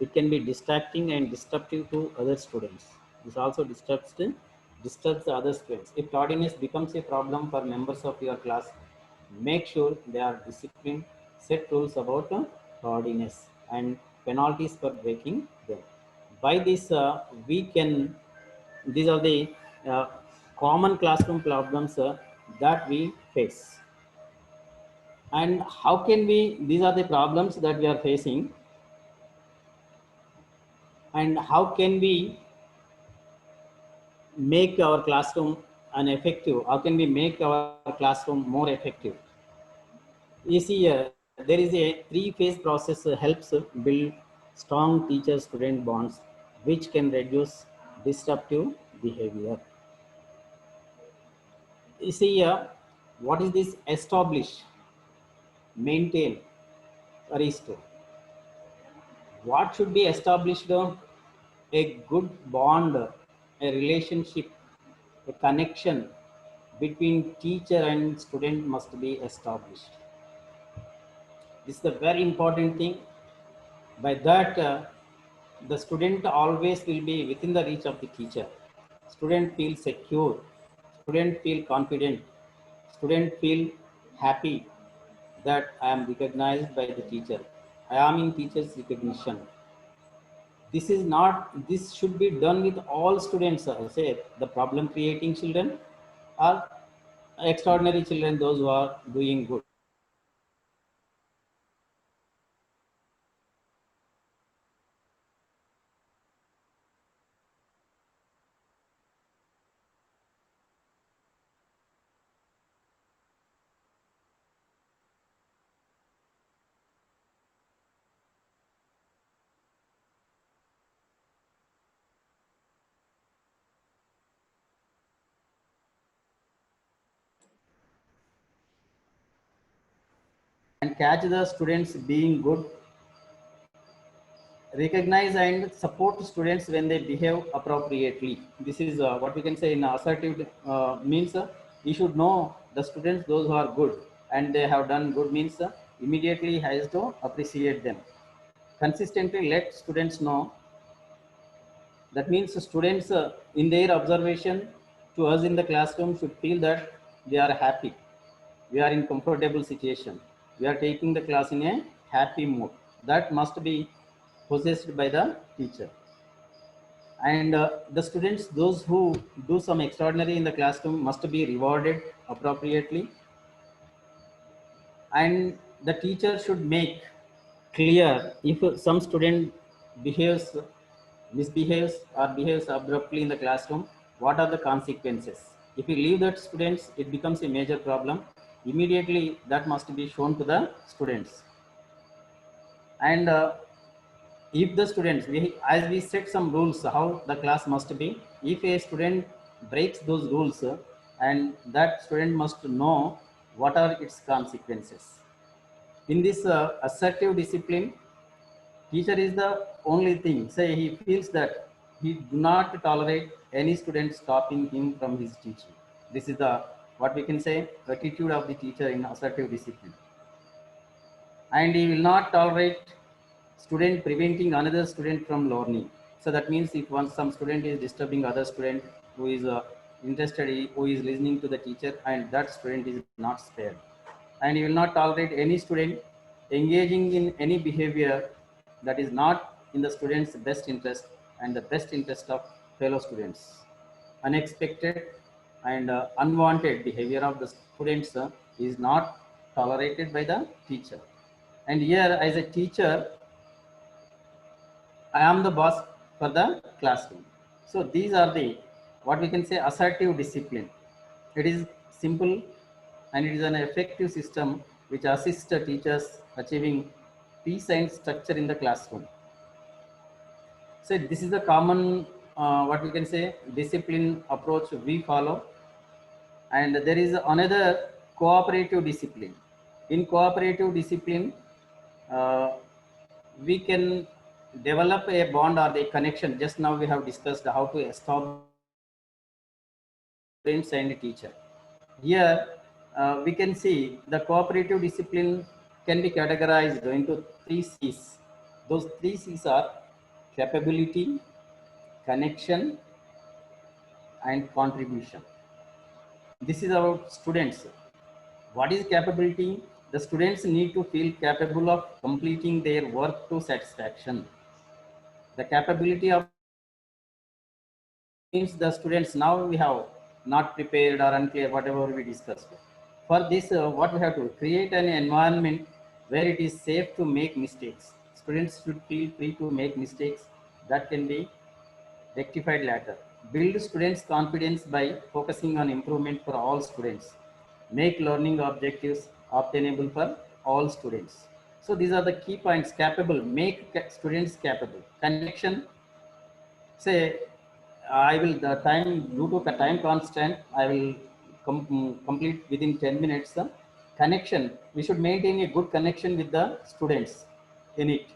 it can be distracting and disruptive to other students. This also disturbs the other students. If tardiness becomes a problem for members of your class, make sure they are disciplined. Set rules about tardiness and penalties for breaking them. By this, we can, these are the uh, common classroom problems that we face. And how can we, these are the problems that we are facing, and how can we make our classroom an effective, how can we make our classroom more effective? You see, there is a three-phase process helps build strong teacher-student bonds, which can reduce disruptive behavior. You see, what is this? Establish, maintain, restore. What should be established? A good bond, a relationship, a connection between teacher and student must be established. This is a very important thing. By that, the student always will be within the reach of the teacher. Student feel secure, student feel confident, student feel happy that I am recognized by the teacher. I am in teacher's recognition. This is not, this should be done with all students. Say the problem creating children or extraordinary children, those who are doing good. and catch the students being good. Recognize and support students when they behave appropriately. This is what we can say in assertive means you should know the students, those who are good and they have done good means immediately has to appreciate them. Consistently let students know. That means students in their observation to us in the classroom should feel that they are happy. We are in comfortable situation. We are taking the class in a happy mood. That must be possessed by the teacher. And the students, those who do some extraordinary in the classroom, must be rewarded appropriately. And the teacher should make clear if some student behaves, misbehaves or behaves abruptly in the classroom, what are the consequences. If you leave that students, it becomes a major problem. Immediately that must be shown to the students. And if the students, as we set some rules how the class must be, if a student breaks those rules and that student must know what are its consequences. In this assertive discipline, teacher is the only thing. Say he feels that he do not tolerate any student stopping him from his teaching. This is the what we can say attitude of the teacher in assertive discipline. And he will not tolerate student preventing another student from learning. So that means if once some student is disturbing other student who is interested, who is listening to the teacher, and that student is not spared. And you will not tolerate any student engaging in any behavior that is not in the student's best interest and the best interest of fellow students. Unexpected and unwanted behavior of the students is not tolerated by the teacher. And here as a teacher, I am the boss for the classroom. So these are the what we can say assertive discipline. It is simple and it is an effective system which assists the teachers achieving peace and structure in the classroom. So this is the common what we can say discipline approach we follow. And there is another cooperative discipline. In cooperative discipline, uh, we can develop a bond or a connection. Just now we have discussed how to establish students and teacher. Here we can see the cooperative discipline can be categorized into 3 C's. Those 3 C's are capability, connection, and contribution. This is about students. What is capability? The students need to feel capable of completing their work to satisfaction. The capability of means the students now we have not prepared or unclear whatever we discussed. For this, what we have to create an environment where it is safe to make mistakes. Students should feel free to make mistakes that can be rectified later. Build students' confidence by focusing on improvement for all students. Make learning objectives obtainable for all students. So these are the key points. Capable, make students capable. Connection, say I will the time due to the time constant, I will complete within 10 minutes. Connection, we should maintain a good connection with the students in it.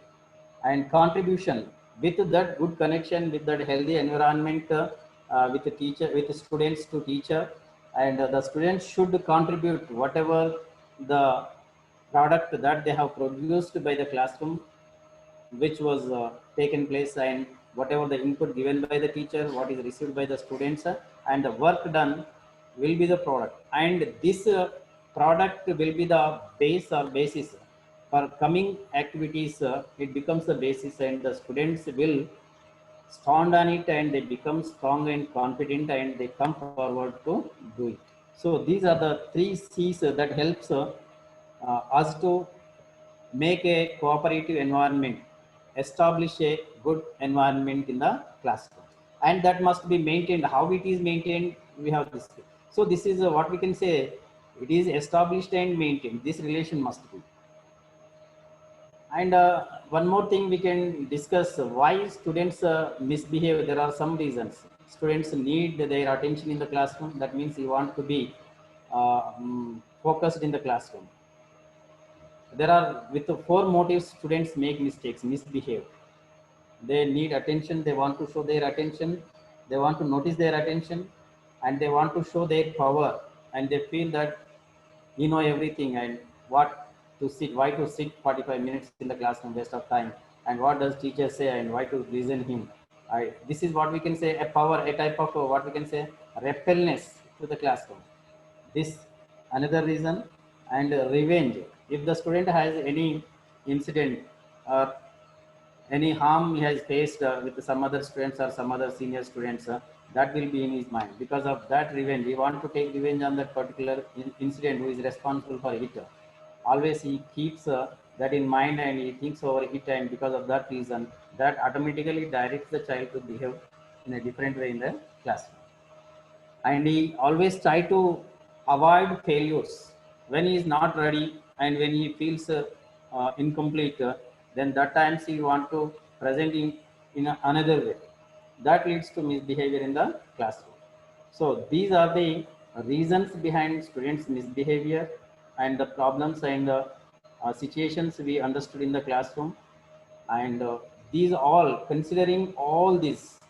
And contribution, with that good connection, with that healthy environment with the teacher, with the students to teacher, and the students should contribute whatever the product that they have produced by the classroom, which was taken place, and whatever the input given by the teacher, what is received by the students, and the work done will be the product. And this product will be the base or basis for coming activities. It becomes the basis and the students will stand on it and they become strong and confident and they come forward to do it. So these are the 3 C's that helps us to make a cooperative environment, establish a good environment in the classroom, and that must be maintained. How it is maintained, we have this. So this is what we can say, it is established and maintained. This relation must be. And one more thing we can discuss, why students misbehave. There are some reasons. Students need their attention in the classroom. That means you want to be focused in the classroom. there are with the four motives students make mistakes, misbehave. They need attention, they want to show their attention, they want to notice their attention, and they want to show their power, and they feel that you know everything, and what to sit, why to sit 45 minutes in the classroom, waste of time, and what does teacher say and why to listen him. This is what we can say a power, a type of what we can say repellness to the classroom. This another reason. And revenge, if the student has any incident or any harm he has faced with some other students or some other senior students, that will be in his mind. Because of that revenge, he want to take revenge on that particular incident who is responsible for it. Always he keeps that in mind and he thinks over it, and because of that reason, that automatically directs the child to behave in a different way in the classroom. And he always try to avoid failures when he is not ready, and when he feels incomplete, then that times he want to present in another way. That leads to misbehavior in the classroom. So these are the reasons behind students misbehavior and the problems and the situations we understood in the classroom. And these all, considering all this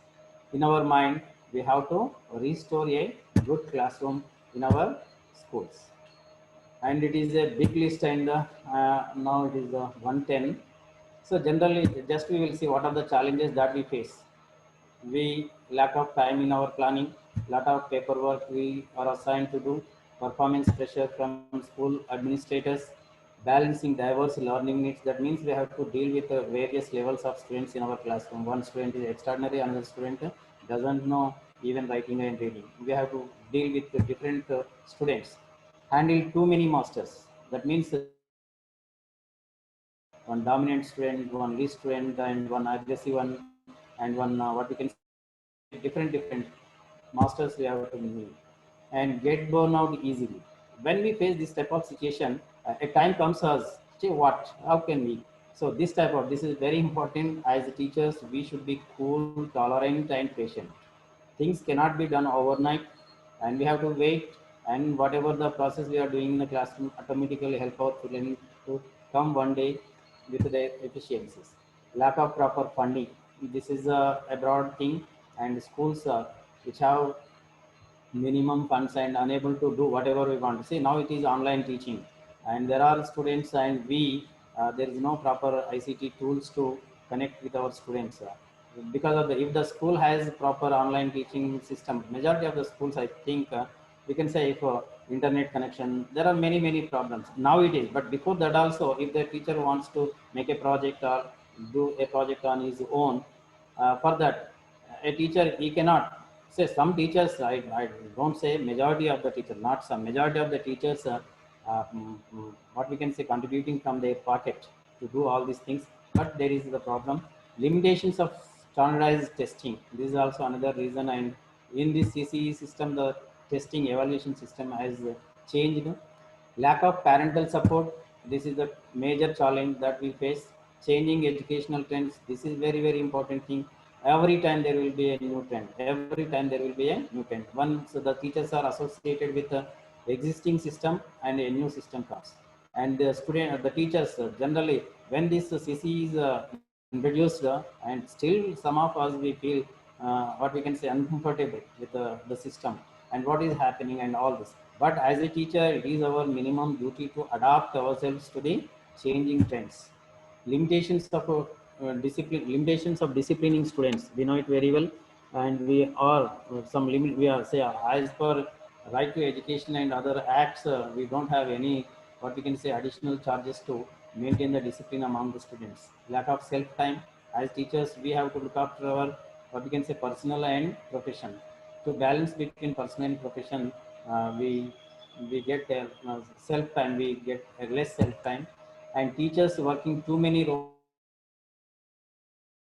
in our mind, we have to restore a good classroom in our schools. And it is a big list, and now it is 110. So generally just we will see what are the challenges that we face. We lack of time in our planning, lot of paperwork we are assigned to do, performance pressure from school administrators, balancing diverse learning needs. That means we have to deal with various levels of students in our classroom. One student is extraordinary, another student doesn't know even writing and reading. We have to deal with the different students, handle too many masters. That means one dominant student, one weak student, and one aggressive one, and one what we can say different masters we have to meet, and get burned out easily. When we face this type of situation, a time comes us, say what, how can we? So this type of, this is very important. As teachers, we should be cool, tolerant, and patient. Things cannot be done overnight, and we have to wait. And whatever the process we are doing in the classroom automatically help our children to come one day with their efficiencies. Lack of proper funding, this is a broad thing, and schools which have minimum funds and unable to do whatever we want. See, now it is online teaching, and there are students, and we there is no proper ICT tools to connect with our students. Because of the, if the school has proper online teaching system, majority of the schools, I think we can say, if internet connection, there are many problems now it is. But before that also, if the teacher wants to make a project or do a project on his own, for that a teacher, he cannot say, some teachers, I don't say majority of the teachers, not some, majority of the teachers what we can say contributing from their pocket to do all these things. But there is the problem, limitations of standardized testing. This is also another reason. And in this CCE system, the testing evaluation system has changed. Lack of parental support, this is the major challenge that we face. Changing educational trends, this is very important thing. Every time there will be a new trend, every time there will be a new trend. Once the teachers are associated with the existing system, and a new system comes, and the student, the teachers generally, when this CC is introduced, and still some of us we feel what we can say uncomfortable with the system and what is happening and all this. But as a teacher, it is our minimum duty to adapt ourselves to the changing trends. Limitations of discipline, limitations of disciplining students, we know it very well. And we are some limit, we are say, as per right to education and other acts, we don't have any what we can say additional charges to maintain the discipline among the students. Lack of self time, as teachers we have to look after our what we can say personal and profession. To balance between personal and profession, we get self time, we get less self time. And teachers working too many roles,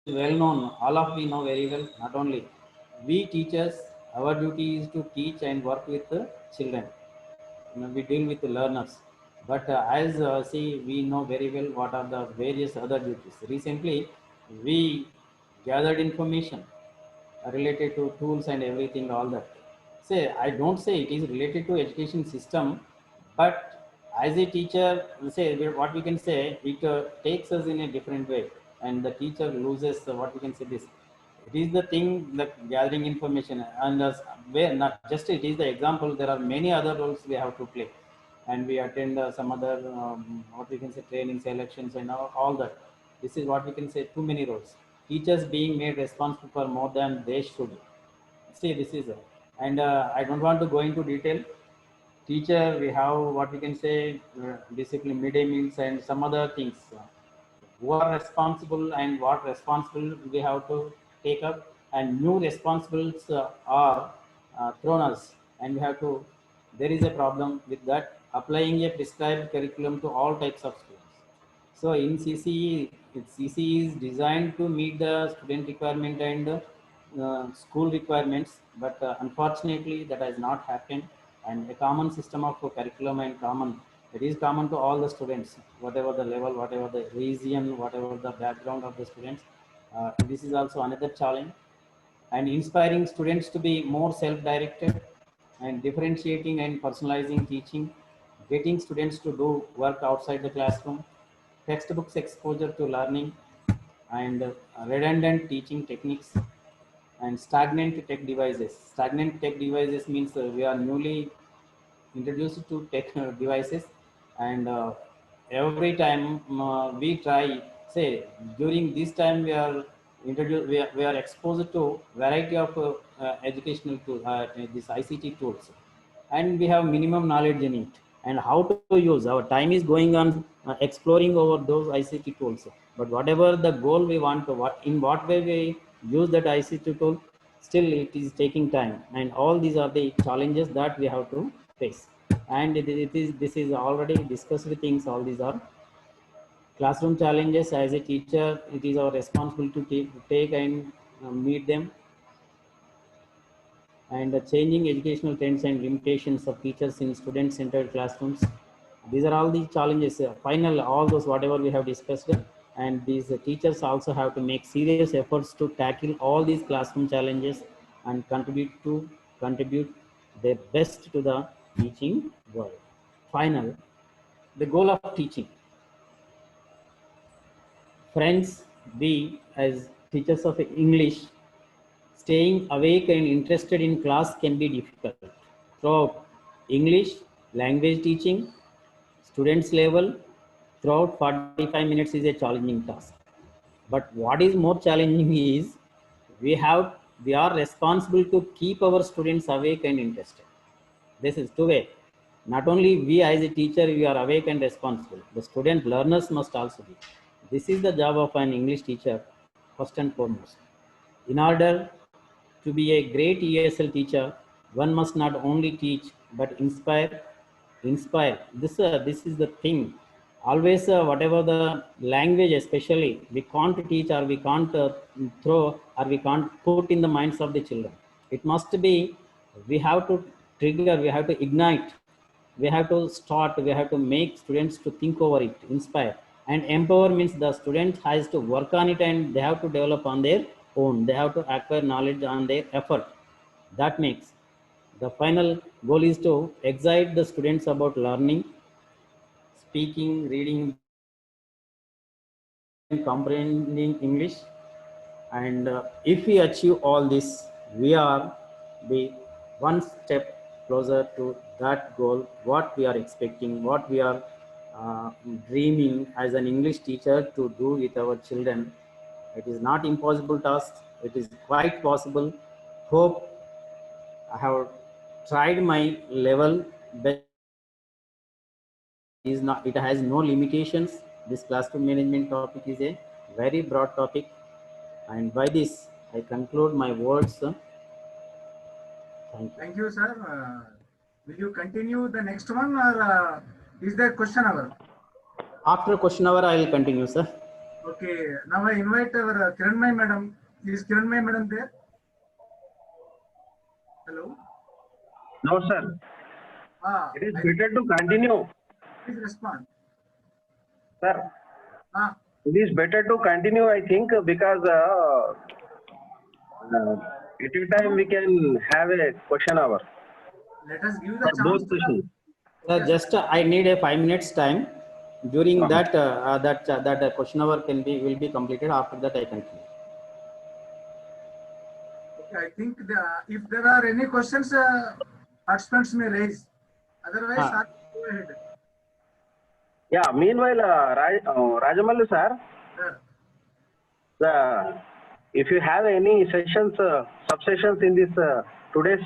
well known, all of we know very well. Not only we teachers, our duty is to teach and work with the children. We deal with the learners. But as see, we know very well what are the various other duties. Recently we gathered information related to tools and everything, all that. Say, I don't say it is related to education system, but as a teacher, say what we can say, it takes us in a different way, and the teacher loses what we can say this. It is the thing that gathering information, and where not just it is the example. There are many other roles we have to play, and we attend some other what we can say training selections and all that. This is what we can say too many roles. Teachers being made responsible for more than they should. See, this is and I don't want to go into detail. Teacher, we have what we can say discipline, midday meals, and some other things. Who are responsible and what responsible we have to take up, and new responsibilities are thrown us, and we have to. There is a problem with that applying a prescribed curriculum to all types of students. So in CCE, CCE is designed to meet the student requirement and school requirements, but unfortunately that has not happened. And a common system of curriculum and common, it is common to all the students, whatever the level, whatever the region, whatever the background of the students. This is also another challenge. And inspiring students to be more self-directed, and differentiating and personalizing teaching, getting students to do work outside the classroom, textbooks exposure to learning, and redundant teaching techniques, and stagnant tech devices. Stagnant tech devices means we are newly introduced to tech devices, and every time we try, say during this time we are introduced, we are exposed to variety of educational tools, this ICT tools, and we have minimum knowledge in it, and how to use. Our time is going on exploring over those ICT tools, but whatever the goal we want to, what in what way we use that ICT tool, still it is taking time, and all these are the challenges that we have to face. And it is, this is already discussed things. All these are classroom challenges. As a teacher, it is our responsibility to take and meet them, and the changing educational trends and limitations of teachers in student-centered classrooms. These are all the challenges. Final, all those whatever we have discussed, and these teachers also have to make serious efforts to tackle all these classroom challenges and contribute their best to the teaching world. Final, the goal of teaching. Friends, we as teachers of English, staying awake and interested in class can be difficult. Throughout English language teaching, students level, throughout 45 minutes is a challenging task. But what is more challenging is we are responsible to keep our students awake and interested. This is two-way. Not only we as a teacher, we are awake and responsible. The student learners must also be. This is the job of an English teacher, first and foremost. In order to be a great ESL teacher, one must not only teach but inspire. Inspire. This is the thing. Always, whatever the language, especially, we can't teach, or we can't throw, or we can't put in the minds of the children. It must be. We have to trigger. We have to ignite. We have to start. We have to make students to think over it, inspire. And empower means the student has to work on it, and they have to develop on their own. They have to acquire knowledge on their effort. That makes the final goal is to excite the students about learning, speaking, reading, and comprehending English. And if we achieve all this, we are be one step closer to that goal, what we are expecting, what we are dreaming as an English teacher to do with our children. It is not impossible task. It is quite possible. Hope I have tried my level best. Is not, it has no limitations. This classroom management topic is a very broad topic, and by this I conclude my words. Thank you. Thank you, sir. Will you continue the next one, or is there question hour? After question hour, I will continue, sir. Okay. Now I invite our Kiranmay madam. Is Kiranmay madam there? Hello. No, sir. It is better to continue. Please respond. Sir, it is better to continue, I think, because at a time we can have a question hour. Let us give the For chance both to the, sessions. Just I need a 5 minutes time. During that, that question hour will be completed. After that, I continue. Okay, I think if there are any questions, participants may raise. Otherwise, Ah. go ahead. Yeah, meanwhile, Rajamallu sir, if you have any sessions, subsessions in this today's,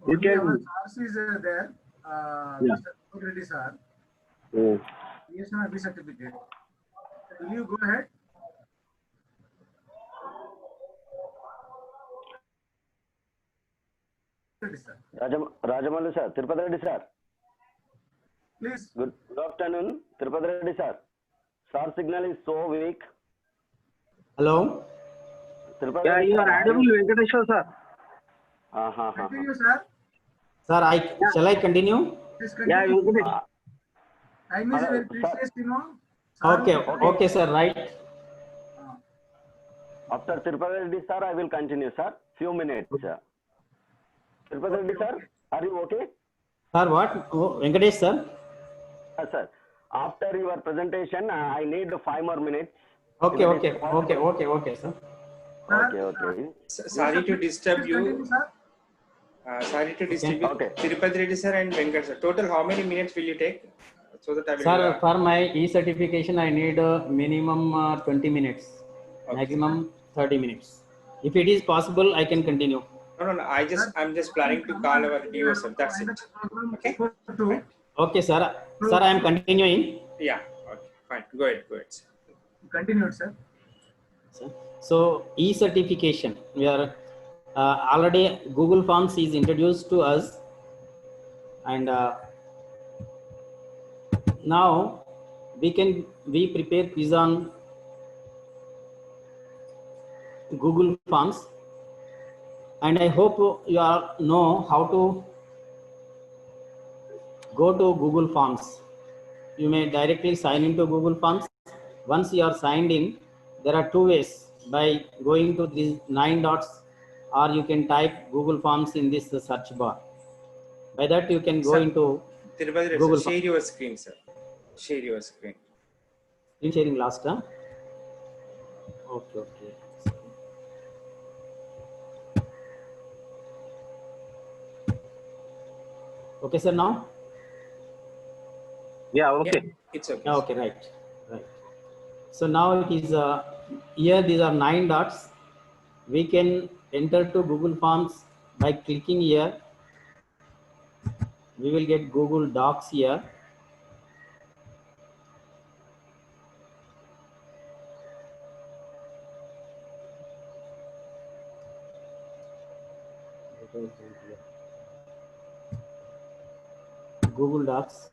you Only our can. SARS is there. Yeah. Mr. Reddy sir. Mm. PSNB certificate. Will you go ahead? Reddy sir. Rajamallu sir, Tirupati Reddy sir. Please. Good afternoon, Tirupati Reddy sir. Sir signal is so weak. Hello. Tirupati Yeah, Reddy you sir, are audible, Venkateshwar sir. Continue, sir. Sir, shall I continue? Please Yeah, continue. Venkatesh. Time is very sir. precious, you know. Okay, okay, sir. Right. After Tirupati Reddy sir, I will continue, sir. Few minutes, sir. Tirupati Reddy sir, are you okay? Sir, what? Oh, Venkatesh, sir. Yes, sir. After your presentation, I need 5 more minutes. Okay, If it okay, is possible. okay, okay, okay, sir. Okay, okay. Sorry to disturb you. Continue, sir. Sorry to disturb you. Okay. Tirupati Reddy sir and Venkat sir. Total, how many minutes will you take? So that I will. Sir, for my e-certification, I need minimum 20 minutes, Okay. maximum 30 minutes. If it is possible, I can continue. No. I'm just planning to call our viewers, sir. That's it. Okay. Fine. Okay, sir. Sir, I am continuing. Yeah. Okay. Fine. Go ahead. Sir. Continue, sir. So e-certification, we are already Google Forms is introduced to us, and now we prepare quiz on Google Forms, and I hope you all know how to go to Google Forms. You may directly sign into Google Forms. Once you are signed in, there are two ways: by going to these 9 dots, or you can type Google Forms in this search bar. By that, you can go Sir, into Tirupati Reddy Google sir, share your screen, sir. Share your screen. screen sharing last. Huh? Okay. Okay, sir. Now. Yeah, okay. Yeah, it's okay. Okay, right. So now it is here. These are 9 dots. We can enter to Google Forms by clicking here. We will get Google Docs here. Google Docs.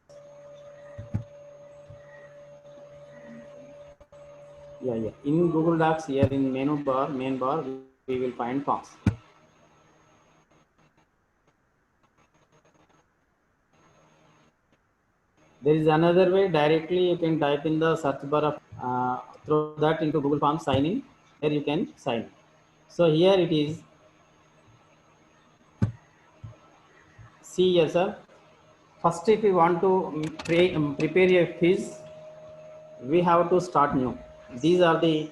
Yeah. In Google Docs, here in main bar, we will find forms. There is another way. Directly, you can type in the search bar of throw that into Google Forms, sign in. Here you can sign. So here it is. See here, sir. First, if you want to prepare a quiz, we have to start new. These are the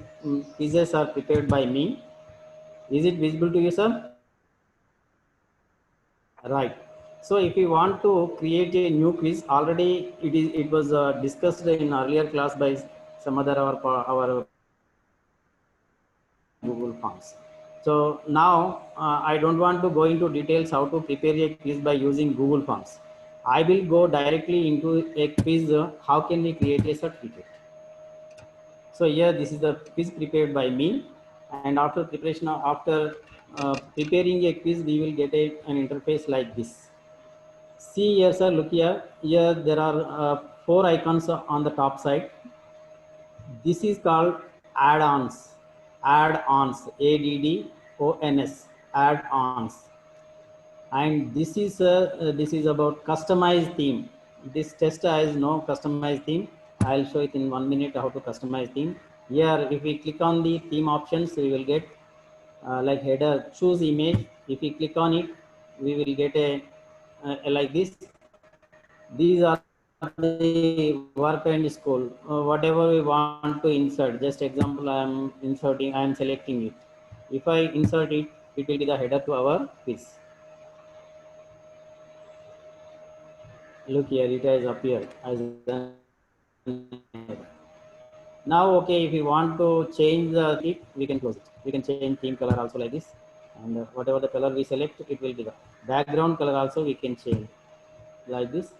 quizzes are prepared by me. Is it visible to you, sir? Right. So if you want to create a new quiz, already it was discussed in earlier class by some other our Google Forms. So now I don't want to go into details how to prepare a quiz by using Google Forms. I will go directly into a quiz. How can we create a certificate? So here this is the quiz prepared by me, and after preparing a quiz, we will get an interface like this. See here, sir, look here. Here there are 4 icons on the top side. This is called add-ons. Add-ons, ADDONS, add-ons. And this is about customized theme. This test has no customized theme. I'll show it in 1 minute how to customize theme. Here, if we click on the theme options, we will get like header, choose image. If we click on it, we will get a like this. These are the work and school. Whatever we want to insert. Just example, I am inserting. I am selecting it. If I insert it, it will be the header to our quiz. Look here, it has appeared as an header. Now, okay, if we want to change the it, we can close it. We can change theme color also like this, and whatever the color we select, it will be the background color also we can change like this,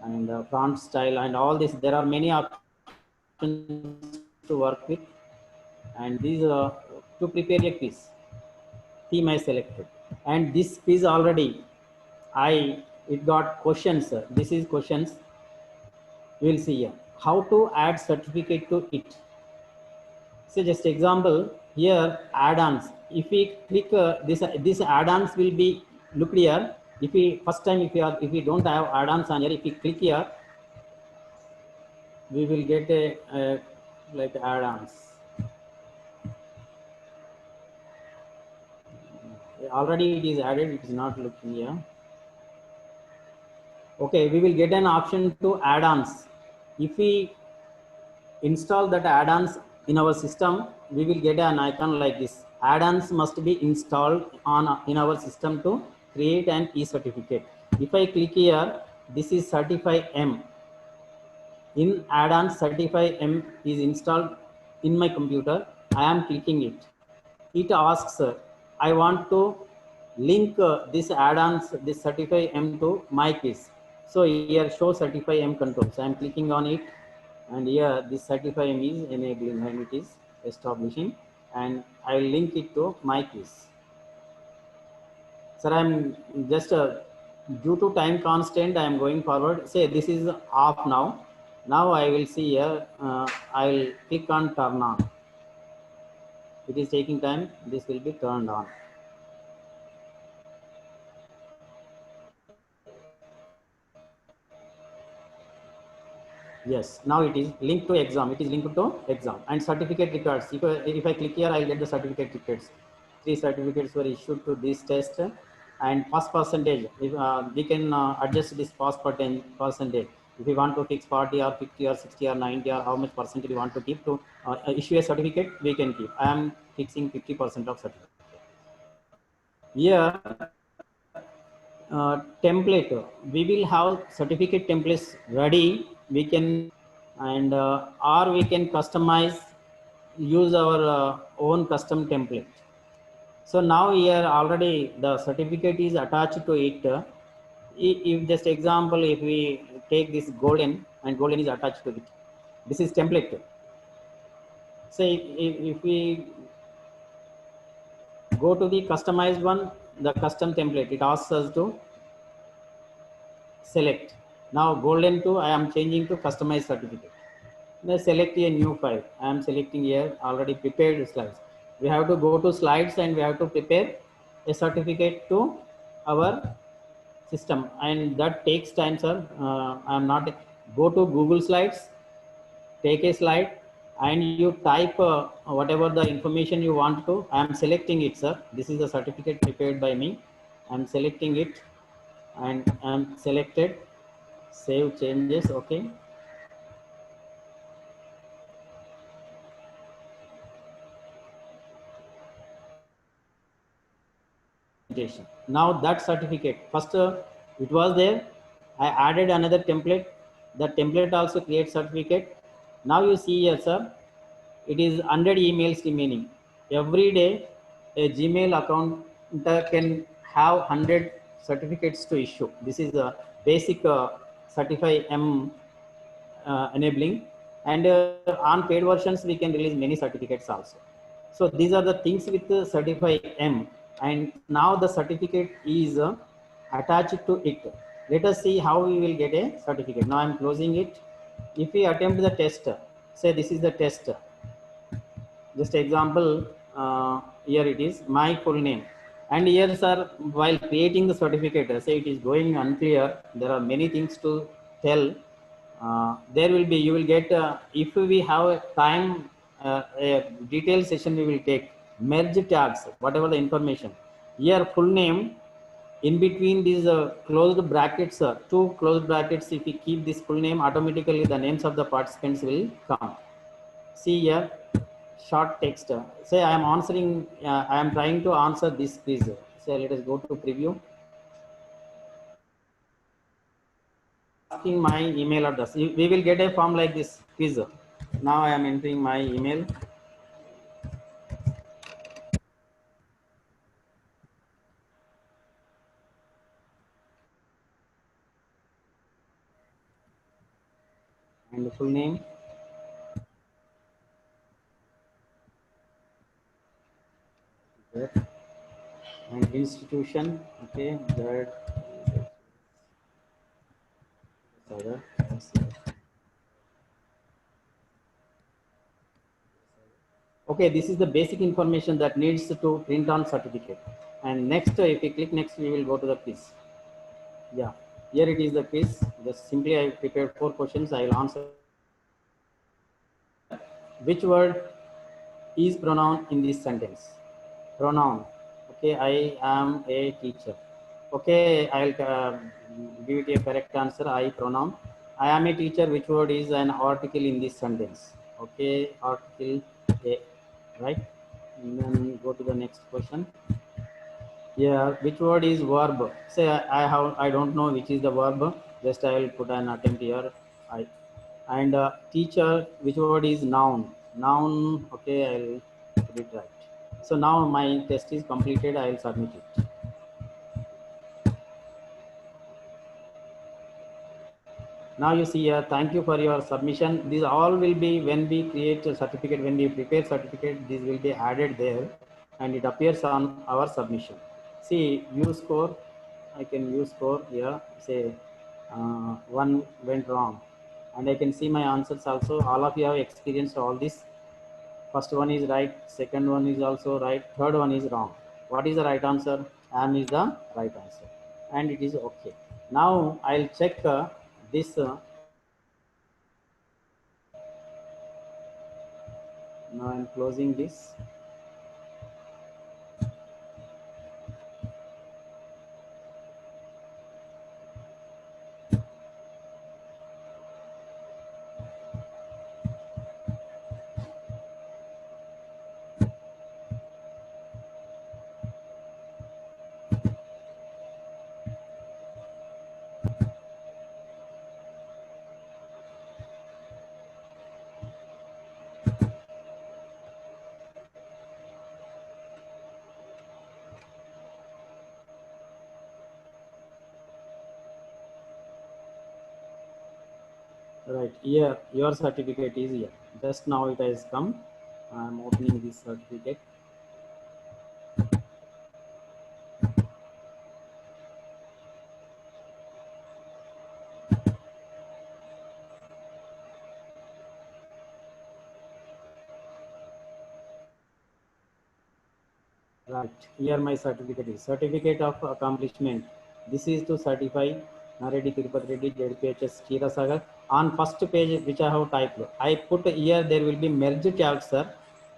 and font style and all this. There are many options to work with, and these to prepare a quiz. Theme I selected, and this quiz already it got questions. This is questions. We will see here how to add certificate to it. So just example here, add-ons. If we click this add-ons will be looked here. If we first time if we don't have add-ons on here, if we click here, we will get a like add-ons. Already it is added. It is not looking here. Okay, we will get an option to add-ons. If we install that add-ons in our system, we will get an icon like this. Add-ons must be installed in our system to create an e-certificate. If I click here, this is Certify-M. In add-ons, Certify-M is installed in my computer. I am clicking it. It asks, I want to link this add-ons, this Certify-M to my quiz. So here show Certify-M controls. I am clicking on it, and here this Certify-M is enabling and it is establishing, and I will link it to my quiz. Sir, I am just due to time constant, I am going forward. Say this is off now. Now I will see here. I will click on turn on. It is taking time. This will be turned on. Yes, now it is linked to exam. It is linked to exam and certificate records. If I click here, I will get the certificate records. 3 certificates were issued to this test, and pass percentage. If, we can adjust this pass percentage. If we want to fix 40 or 50 or 60 or 90 or how much percentage we want to keep to issue a certificate, we can keep. I am fixing 50% of certificate. Here, template. We will have certificate templates ready. We can and or we can customize, use our own custom template. So now here already the certificate is attached to it. If just example, if we take this golden and golden is attached to it, this is template. Say if we go to the customized one, the custom template, it asks us to select. Now golden to I am changing to customized certificate. Now select a new file. I am selecting here already prepared slides. We have to go to slides and we have to prepare a certificate to our system, and that takes time, sir. I am not go to Google Slides, take a slide and you type whatever the information you want to. I am selecting it, sir. This is the certificate prepared by me. I am selecting it and I am selected. Save changes. Okay. Now that certificate, first it was there. I added another template. The template also creates certificate. Now you see here, sir, it is 100 emails remaining. Every day, a Gmail account can have 100 certificates to issue. This is a basic Certify-M enabling, and on paid versions we can release many certificates also. So these are the things with the Certify-M, and now the certificate is attached to it. Let us see how we will get a certificate. Now I am closing it. If we attempt the test, say this is the test. Just example, here it is my full name, and here, sir, while creating the certificate, say it is going unclear. There are many things to tell. There will be, you will get, if we have a time, a detailed session we will take, merge tags, whatever the information. Here full name in between these closed brackets, two closed brackets, if we keep this full name, automatically the names of the participants will come. See here, short text. Say I am answering, I am trying to answer this quiz. So let us go to preview. Asking my email address. We will get a form like this quiz. Now I am entering my email. And the full name. And institution. Okay, that. Okay, this is the basic information that needs to print on certificate. And next, if we click next, we will go to the quiz. Yeah, here it is the quiz. Just simply I prepared 4 questions. I will answer. Which word is pronoun in this sentence? Pronoun. Okay, I am a teacher. Okay, I'll give it a correct answer. I pronoun. I am a teacher. Which word is an article in this sentence? Okay, article A, right? And then go to the next question. Yeah, which word is verb? Say I don't know which is the verb. Just I will put an attempt here. I and teacher. Which word is noun? Noun. Okay, I'll put it right. So now my test is completed. I will submit it. Now you see here, thank you for your submission. These all will be when we create a certificate, when we prepare certificate, these will be added there and it appears on our submission. See, view score, I can view score here, say one went wrong. And I can see my answers also. All of you have experienced all this. First one is right, second one is also right, third one is wrong. What is the right answer? Am is the right answer. And it is okay. Now I'll check this. Now I'm closing this. Right here, your certificate is here. Just now it has come. I'm opening this certificate. Right here, my certificate is certificate of accomplishment. This is to certify Naredi Tirupati Reddy JDPHS Chirasagar. On first page, which I have typed, I put here there will be merge tags, sir.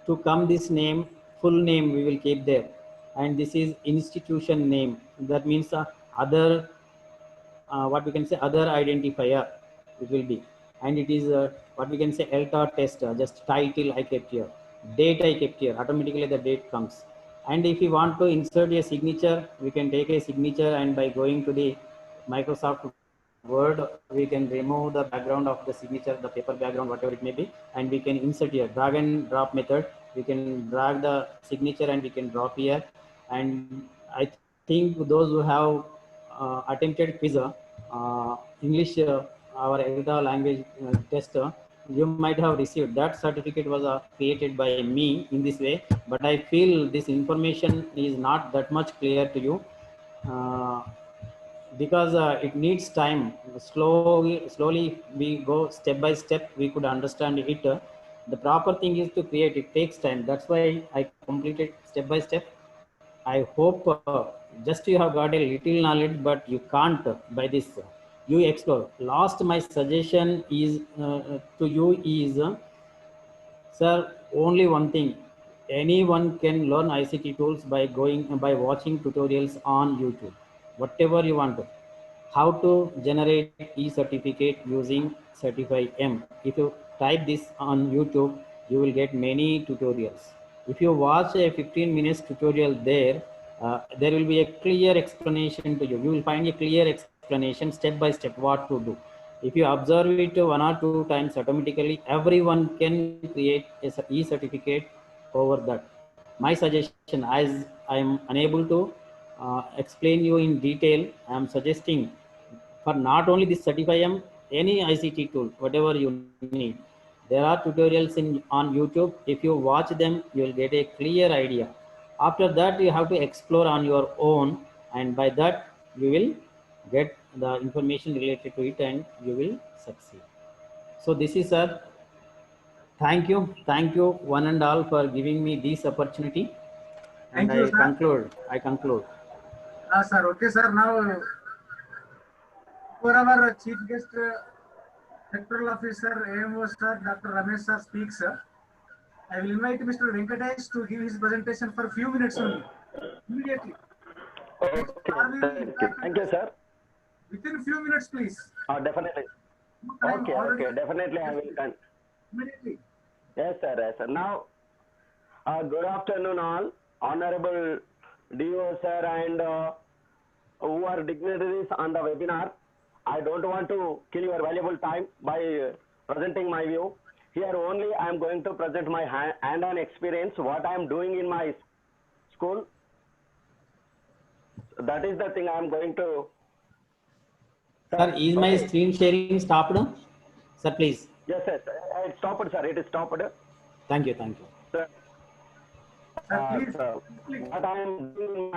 To come this name, full name we will keep there, and this is institution name. That means other what we can say other identifier it will be, and it is what we can say LTA test. Just title I kept here, date I kept here. Automatically the date comes. And if you want to insert a signature, we can take a signature, and by going to the Microsoft Word, we can remove the background of the signature, the paper background, whatever it may be, and we can insert here. Drag and drop method. We can drag the signature and we can drop here. And I think those who have attempted quiz, English, our ELTA language test, you might have received that certificate was created by me in this way, but I feel this information is not that much clear to you because it needs time. Slowly we go step by step, we could understand it. The proper thing is to create, it takes time. That's why I completed step by step. I hope just you have got a little knowledge, but you can't by this. You explore. Last, my suggestion is to you is, sir, only one thing. Anyone can learn ICT tools by watching tutorials on YouTube. whatever you want to. How to generate e-certificate using Certify-M. If you type this on YouTube, you will get many tutorials. If you watch a 15 minutes tutorial there, there will be a clear explanation to you. You will find a clear explanation step by step what to do. If you observe it one or two times, automatically everyone can create a e-certificate over that. My suggestion, as I am unable to explain you in detail, I am suggesting for not only this Certify-M, any ICT tool, whatever you need. There are tutorials on YouTube. If you watch them, you will get a clear idea. After that, you have to explore on your own, and by that, you will get the information related to it and you will succeed. So this is, sir. Thank you one and all for giving me this opportunity. And Thank you, sir. I conclude. Sir. Okay, sir. Now, for our chief guest, sectoral officer, AMO sir, Dr. Ramesh sir speaks, sir. I will invite Mr. Venkatesh to give his presentation for a few minutes only. Immediately. Okay, thank you, sir. Within few minutes, please. Definitely. Time Okay, already- okay, definitely I will. Immediately. Yes, sir, yes, sir. Now, good afternoon, all. Honorable DO, sir, and who are dignitaries on the webinar. I don't want to kill your valuable time by presenting my view. Here only I am going to present my hand-on experience, what I am doing in my school. That is the thing I am going to. Sir, is my screen sharing stopped? Sir, please. Yes, yes, it stopped, sir. It is stopped. Thank you, thank you. Sir, Please. what I am doing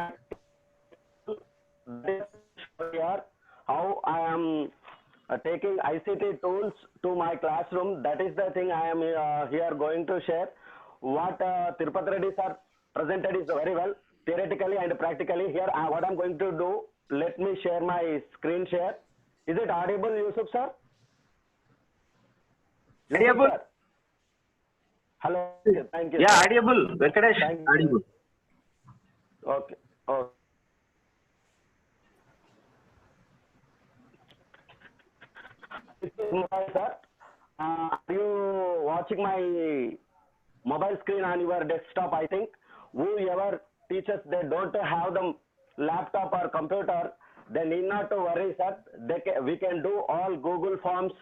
here, how I am taking ICT tools to my classroom. That is the thing I am here going to share. What Tirupati Reddy sir presented is very well, theoretically and practically. Here, what I'm going to do, let me share my screen share. Is it audible, Yusuf sir? Yusuf, Audible. sir? Hello. Thank you. Yeah, sir. audible. Venkatesh, Thank you. audible. Okay. Okay. Sir, are you watching my mobile screen on your desktop? I think whoever teachers, they don't have the laptop or computer, they need not to worry, sir. We can do all Google Forms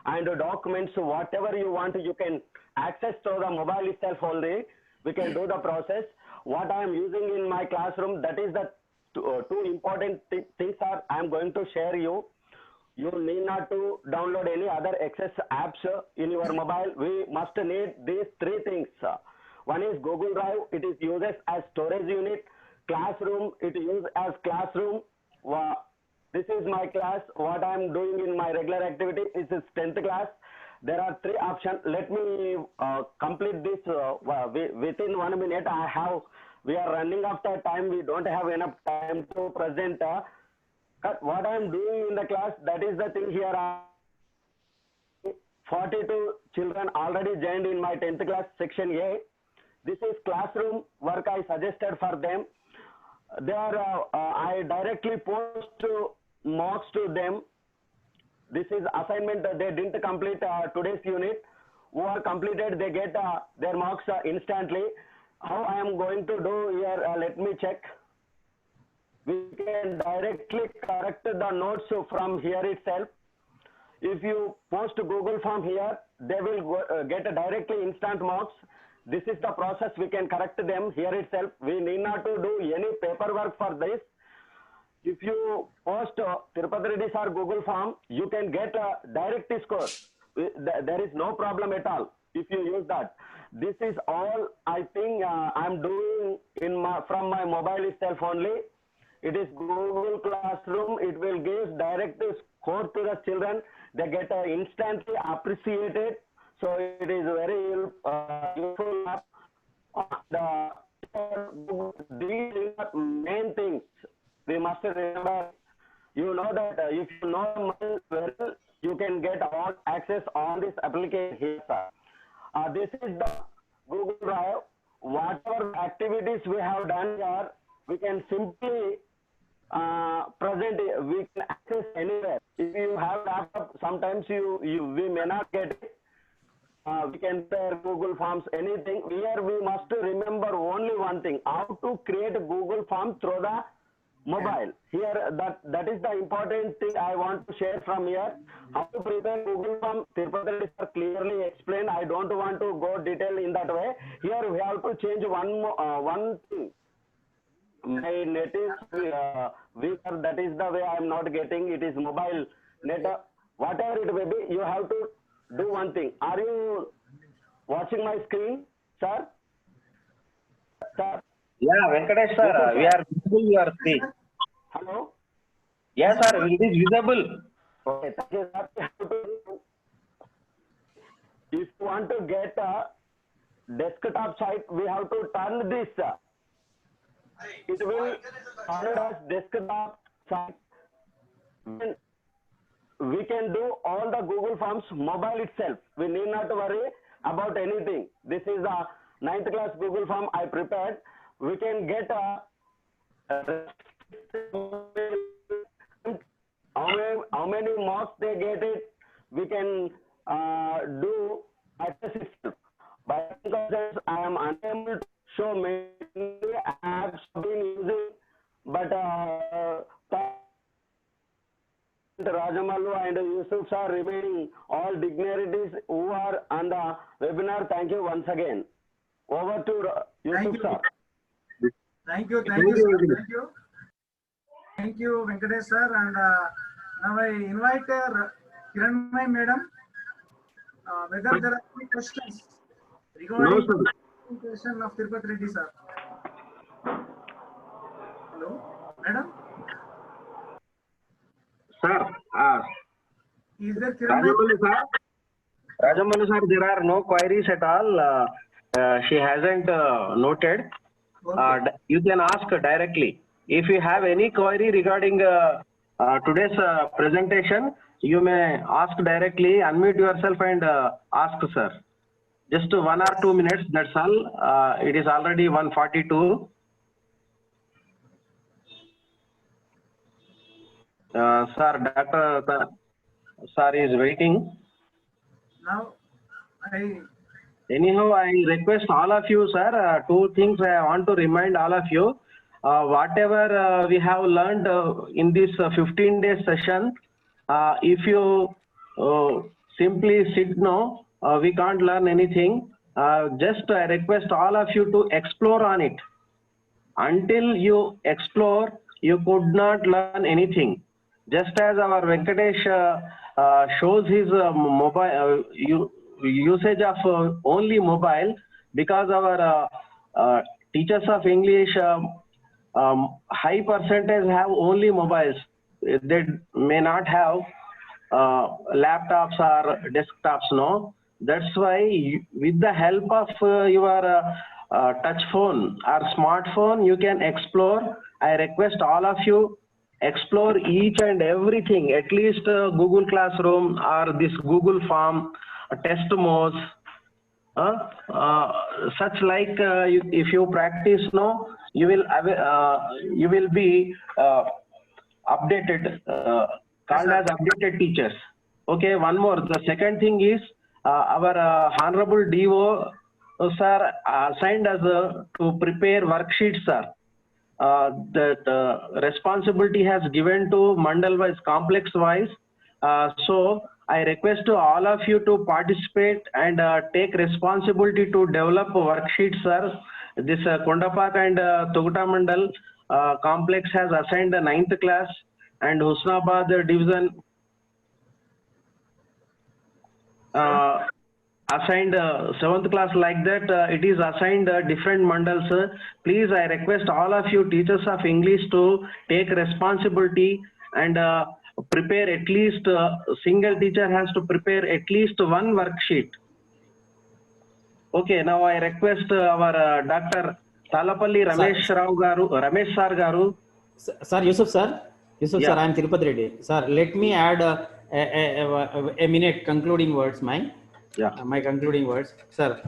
and documents, whatever you want, you can access to the mobile itself only. We can do the process. What I am using in my classroom, that is the two important things are I am going to share you. You need not to download any other access apps in your mobile. We must need these three things. One is Google Drive. It is used as storage unit. Classroom, it is used as classroom. This is my class. What I am doing in my regular activity is 10th class. There are three options. Let me complete this within 1 minute. We are running after time. We don't have enough time to present. What I am doing in the class, that is the thing here. 42 children already joined in my 10th class section A. This is classroom work I suggested for them. I directly post marks to them. This is assignment that they didn't complete today's unit. Who are completed, they get their marks instantly. How I am going to do here, let me check. We can directly correct the notes from here itself. If you post Google form here, they will get directly instant marks. This is the process. We can correct them here itself. We need not to do any paperwork for this. If you post Tirupati Reddy sir Google form, you can get a direct score. There is no problem at all if you use that. This is all I think I'm doing from my mobile itself only. It is Google Classroom. It will give direct score to the children. They get instantly appreciated. So it is very useful. These are main things we must remember. You know that if you know well, you can get all access on this application here, sir. This is the Google Drive. Whatever activities we have done here, we can simply present, we can access anywhere. If you have laptop, sometimes we may not get it. We can share Google Forms, anything. Here we must remember only one thing: how to create a Google Form through the mobile. Here, that is the important thing I want to share from here. How to prepare Google Form, Tirupati Reddy sir clearly explained. I don't want to go detail in that way. Here we have to change one thing. My net is weaker. That is the way I am not getting. It is mobile net. Whatever it may be, you have to do one thing. Are you watching my screen, sir? Sir. Yeah, Venkatesh sir, we are visible your screen. Hello. Yes, sir, it is visible. Okay, thank you, sir. If you want to get a desktop site, we have to turn this. It will turn as desktop site. We can do all the Google Forms mobile itself. We need not worry about anything. This is a 9th class Google Form I prepared. We can get how many marks they get it. We can do access itself. By because I am unable to show many apps been using, but Rajamalu and Yusuf are remaining all dignitaries who are on the webinar. Thank you once again. Over to Yusuf sir. Thank you, sir. Thank you. Thank you, Venkatesh sir. And now I invite Kiranmay madam. Whether there are any questions regarding the presentation of Tirupati Reddy sir. Hello, madam. Sir, Is there Kiranmay? Rajamalu sir, there are no queries at all. She hasn't noted. Okay. You can ask directly. If you have any query regarding today's presentation, you may ask directly, unmute yourself and ask, sir. Just 1 or 2 minutes, that's all. It is already 1:42. Sir, Dr. Sir is waiting. Now Anyhow, I request all of you, sir, 2 things I want to remind all of you. Whatever we have learned in this 15-day session, if you simply sit now, we can't learn anything. Just I request all of you to explore on it. Until you explore, you could not learn anything. Just as our Venkatesh shows his mobile usage of only mobile, because our teachers of English high percentage have only mobiles. They may not have laptops or desktops, no. That's why with the help of your touch phone or smartphone, you can explore. I request all of you explore each and everything, at least Google Classroom or this Google Form, test modes, such like if you practice now, you will be updated, called as updated teachers. Okay, one more. The second thing is our honorable DO sir assigned us to prepare worksheets, sir. That responsibility has given to mandal wise, complex wise. So I request to all of you to participate and take responsibility to develop worksheets, sir. This Kondapak and Toguta mandal complex has assigned the 9th class, and Husnabad division assigned 7th class. Like that, it is assigned different mandals. Please, I request all of you teachers of English to take responsibility and prepare at least, single teacher has to prepare at least 1 worksheet. Okay, now I request our Dr. Talapalli Ramesh Rao Garu, Ramesh Sir Garu. Sir, Yusuf sir, Yeah. sir, I am Tirupati Reddy. Sir, let me add a minute concluding words, my concluding words. Sir,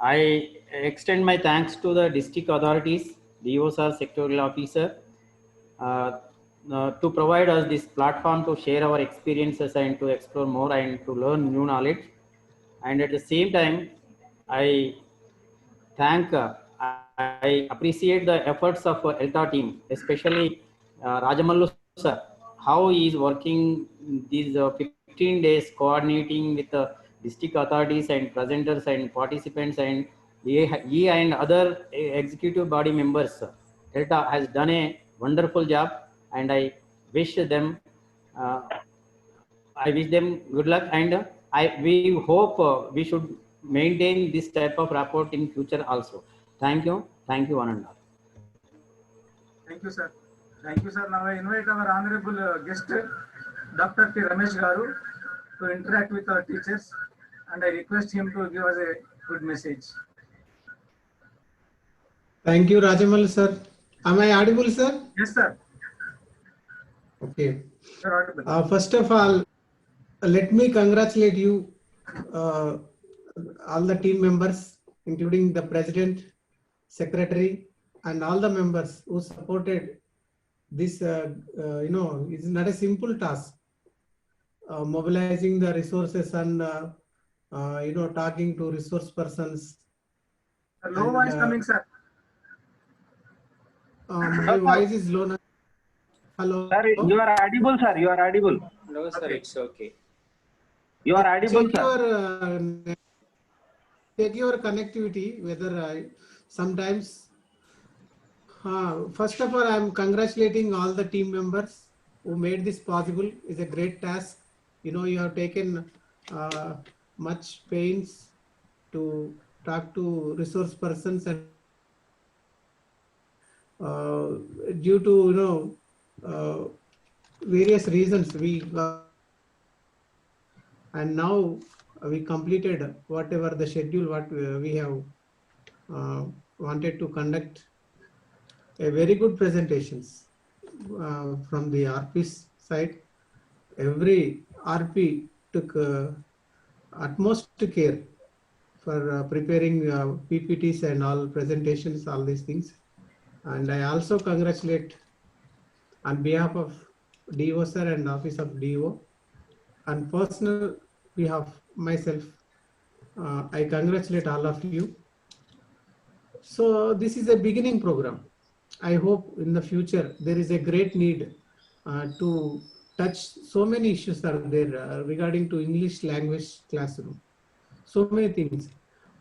I extend my thanks to the district authorities, DO sir, sectorial officer, to provide us this platform to share our experiences and to explore more and to learn new knowledge. And at the same time, I thank, I appreciate the efforts of ELTA team, especially Rajamallu sir, how he is working these 15 days coordinating with the district authorities and presenters and participants, and he and other executive body members. ELTA has done a wonderful job, and I wish them uh, good luck, and we hope we should maintain this type of rapport in future also. Thank you, one and all. Thank you, sir. Thank you, sir. Now I invite our honorable guest, Dr. P. Ramesh Garu, to interact with our teachers, and I request him to give us a good message. Thank you, Rajamal sir. Am I audible, sir? Yes, sir. Okay. You're audible. First of all, let me congratulate you, all the team members, including the president, secretary, and all the members who supported this. It's not a simple task. Mobilizing the resources and talking to resource persons. The low voice coming, sir. My voice is low now. Hello. Sir, you are audible, sir. You are audible. No, sir, it's okay. You are audible, Check your connectivity, whether sometimes. First of all, I am congratulating all the team members who made this possible. It's a great task. You have taken much pains to talk to resource persons, and due to various reasons and now we completed whatever the schedule what we have wanted to conduct a very good presentations from the RP's side. Every RP took utmost care for preparing PPTs and all presentations, all these things. And I also congratulate on behalf of DO sir and Office of DO, and personal behalf myself, I congratulate all of you. So this is a beginning program. I hope in the future there is a great need to touch so many issues are there regarding to English language classroom. So many things.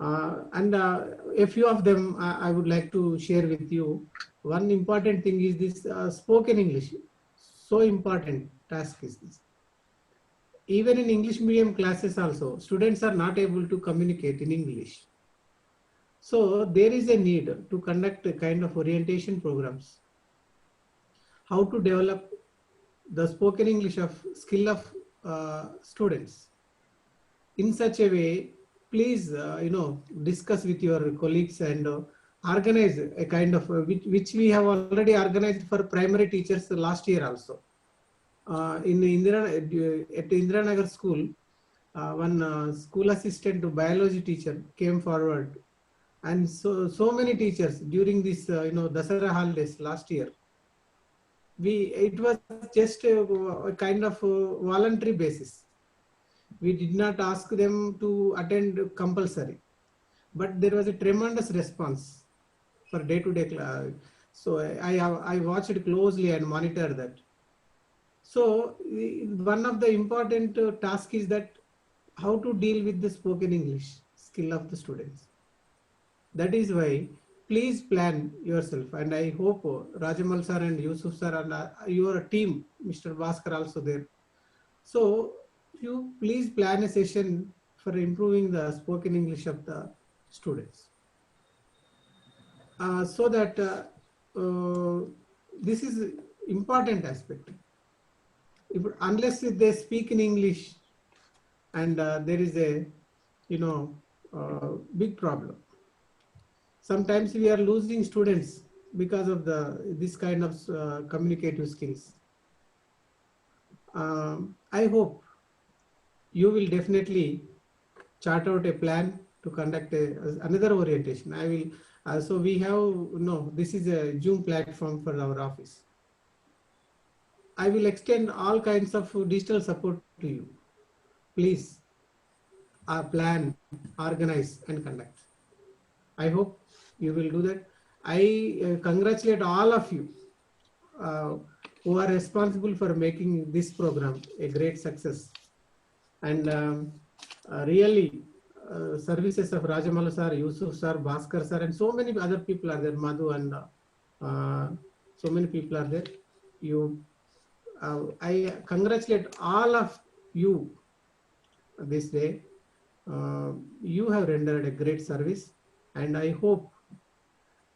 And a few of them I would like to share with you. One important thing is this spoken English. So important task is this. Even in English medium classes also, students are not able to communicate in English. So there is a need to conduct a kind of orientation programs. How to develop the spoken English of skill of students. In such a way, please, discuss with your colleagues and organize a kind of, which we have already organized for primary teachers last year also. In at Indiranagar school, one school assistant to biology teacher came forward, and so many teachers during this, Dasara holidays last year, it was just a kind of voluntary basis. We did not ask them to attend compulsory, but there was a tremendous response for day-to-day class. So I watched closely and monitored that. So one of the important tasks is that how to deal with the spoken English skill of the students. That is why please plan yourself, and I hope Rajamal sir and Yusuf sir and your team, Mr. Bhaskar also there. So you please plan a session for improving the spoken English of the students. So that this is important aspect. Unless they speak in English, and there is a big problem. Sometimes we are losing students because of this kind of communicative skills. I hope you will definitely chart out a plan to conduct another orientation. I will. So we have this is a Zoom platform for our office. I will extend all kinds of digital support to you. Please plan, organize, and conduct. I hope you will do that. I congratulate all of you uh, who are responsible for making this program a great success. And really, services of Rajamala sir, Yusuf sir, Bhaskar sir, and so many other people are there, Madhu, and so many people are there. I congratulate all of you this day. You have rendered a great service, and I hope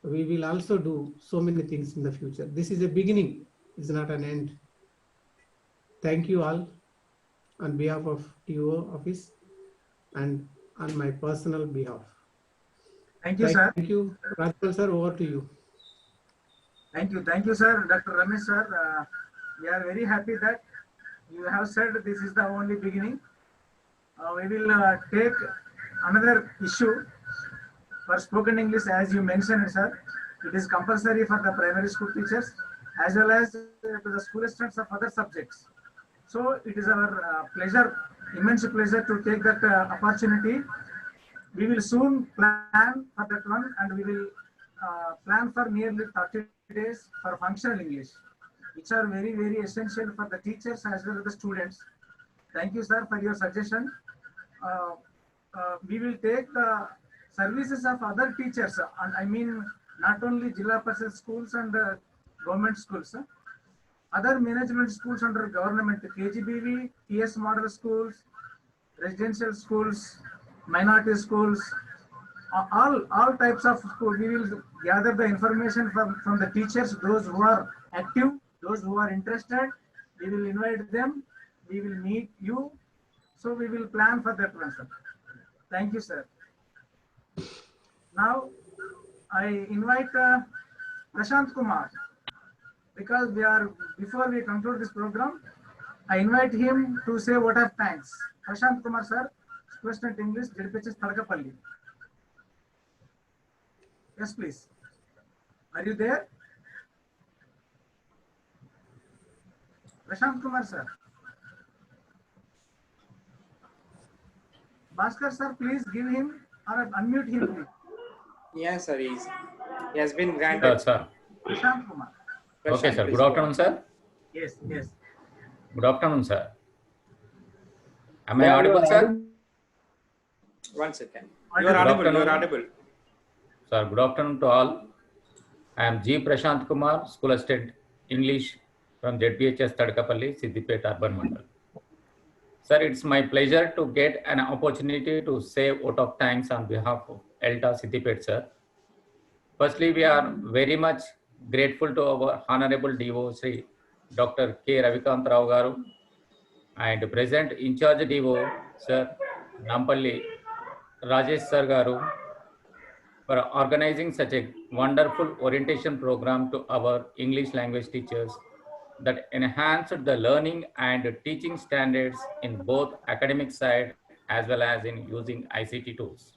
we will also do so many things in the future. This is a beginning, it's not an end. Thank you all on behalf of TO office and on my personal behalf. Thank you, sir. Thank you. Rajpal sir, over to you. Thank you, sir. Dr. Ramesh, sir. We are very happy that you have said this is the only beginning. We will take another issue for spoken English, as you mentioned, sir. It is compulsory for the primary school teachers as well as to the school students of other subjects. So it is our pleasure, immense pleasure to take that opportunity. We will soon plan for that one, and we will plan for nearly 30 days for functional English, which are very, very essential for the teachers as well as the students. Thank you, sir, for your suggestion. We will take the services of other teachers, and I mean not only Jilla Parishad schools and government schools, other management schools under government, KGBV, TS model schools, residential schools, minority schools, all types of school. We will gather the information from the teachers, those who are active, those who are interested. We will invite them. We will meet you. So we will plan for that one, sir. Thank you, sir. Now I invite Prashant Kumar, because before we conclude this program, I invite him to say word of thanks. Prashant Kumar, sir, Student English, JDPHS Tadakapalli. Yes, please. Are you there? Prashant Kumar, sir. Bhaskar, sir, please give him or unmute him, please. Yes, sir. He has been granted. Sir. Prashant Kumar. Okay, sir. Good afternoon, sir. Yes, yes. Good afternoon, sir. Am I audible, sir? 1 second. You are audible. You are audible. Sir, good afternoon to all. I am G. Prashant Kumar, School Assistant English from JDPHS Tadakapalli, Siddipet Urban Mandal. Sir, it's my pleasure to get an opportunity to say vote of thanks on behalf of ELTA Siddipet, sir. Firstly, we are very much grateful to our Honorable DO, Sri Dr. K. Ravikant Rao Garu, and present in charge DO, Sir Nampalli Rajesh Sir Garu, for organizing such a wonderful orientation program to our English language teachers that enhanced the learning and teaching standards in both academic side as well as in using ICT tools.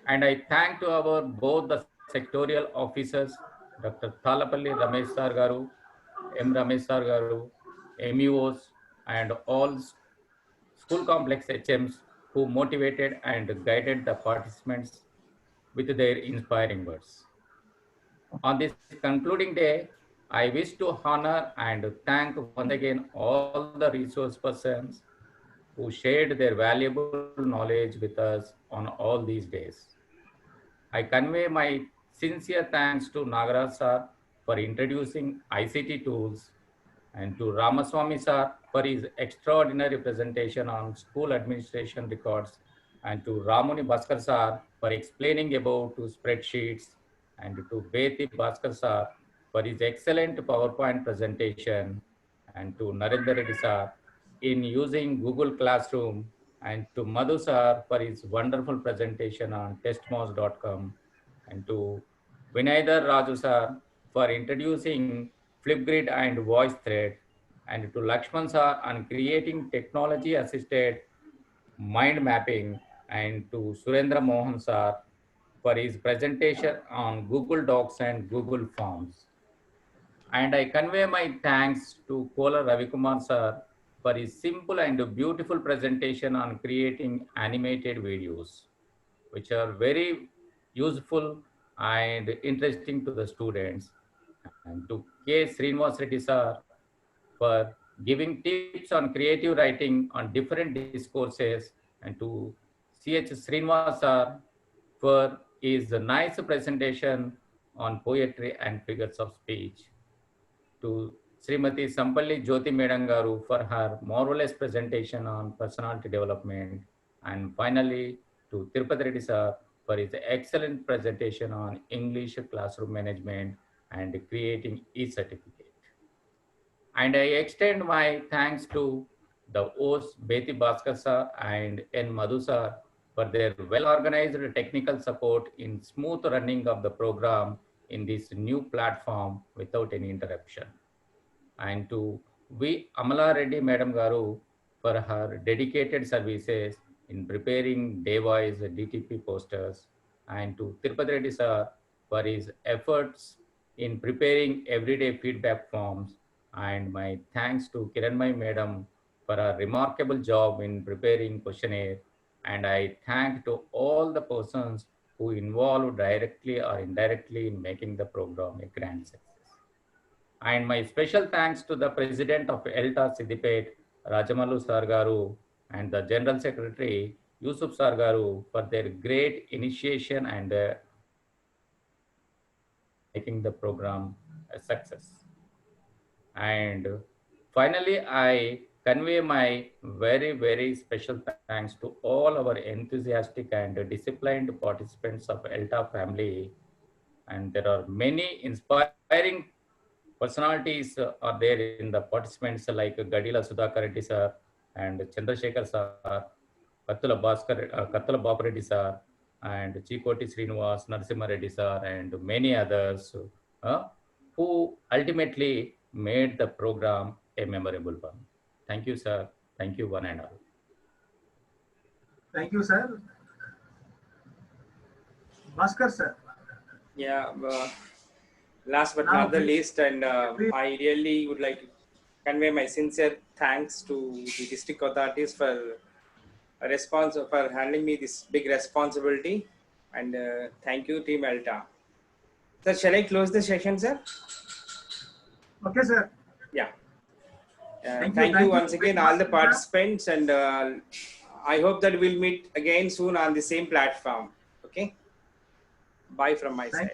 And I thank to our both the sectorial officers, Dr. Thalapalli Ramesh Sar Garu, M. Ramesh Sar Garu, MUOs, and all school complex HMs who motivated and guided the participants with their inspiring words. On this concluding day, I wish to honor and thank once again all the resource persons who shared their valuable knowledge with us on all these days. I convey my sincere thanks to Nagaraj sir for introducing ICT tools, and to Ramaswamy sir for his extraordinary presentation on school administration records, and to Ramuni Bhaskar sir for explaining about two spreadsheets, and to Beti Bhaskar sir for his excellent PowerPoint presentation, and to Narendra Reddy sir in using Google Classroom, and to Madhu sir for his wonderful presentation on testmouse.com, and to Vinayadhar Raju sir for introducing Flipgrid and Voice Thread, and to Lakshman sir on creating technology assisted mind mapping, and to Surendra Mohan sir for his presentation on Google Docs and Google Forms. And I convey my thanks to Kola Ravikumar sir for his simple and beautiful presentation on creating animated videos, which are very useful and interesting to the students. And to K. Srinivas Reddy sir for giving tips on creative writing on different discourses, and to C.H. Srinivas sir for his nice presentation on poetry and figures of speech, to Srimati Sampalli Jyoti Madam Garu for her marvelous presentation on personality development, and finally to Tirupati Reddy sir for his excellent presentation on English classroom management and creating e-certificate. And I extend my thanks to the hosts Beti Bhaskar sir and N. Madhu sir for their well-organized technical support in smooth running of the program in this new platform without any interruption. And to V. Amala Reddy Madam Garu for her dedicated services in preparing day-wise DTP posters, and to Tirupati Reddy sir for his efforts in preparing everyday feedback forms, and my thanks to Kiranmai Madam for a remarkable job in preparing questionnaire, and I thank to all the persons who involved directly or indirectly in making the program a grand success. And my special thanks to the president of ELTA Siddipet, Rajamalu Sargaru, and the general secretary, Yusuf Sargaru, for their great initiation and making the program a success. And finally, I convey my very, very special thanks to all our enthusiastic and disciplined participants of ELTA family. And there are many inspiring personalities are there in the participants like Gadila Sudhakar Reddy sir and Chandrasekhar sir, Kattula Bapu Reddy sir, and Chikoti Srinivas, Narasimha Reddy sir, and many others who ultimately made the program a memorable one. Thank you, sir. Thank you, one and all. Thank you, sir. Bhaskar sir. Yeah, last but not the least, and I really would like to convey my sincere thanks to the district authorities for for handling me this big responsibility, and thank you, Team ELTA. Sir, shall I close the session, sir? Okay, sir. Yeah. Thank you once again, all the participants, and I hope that we'll meet again soon on the same platform. Okay. Bye from my side.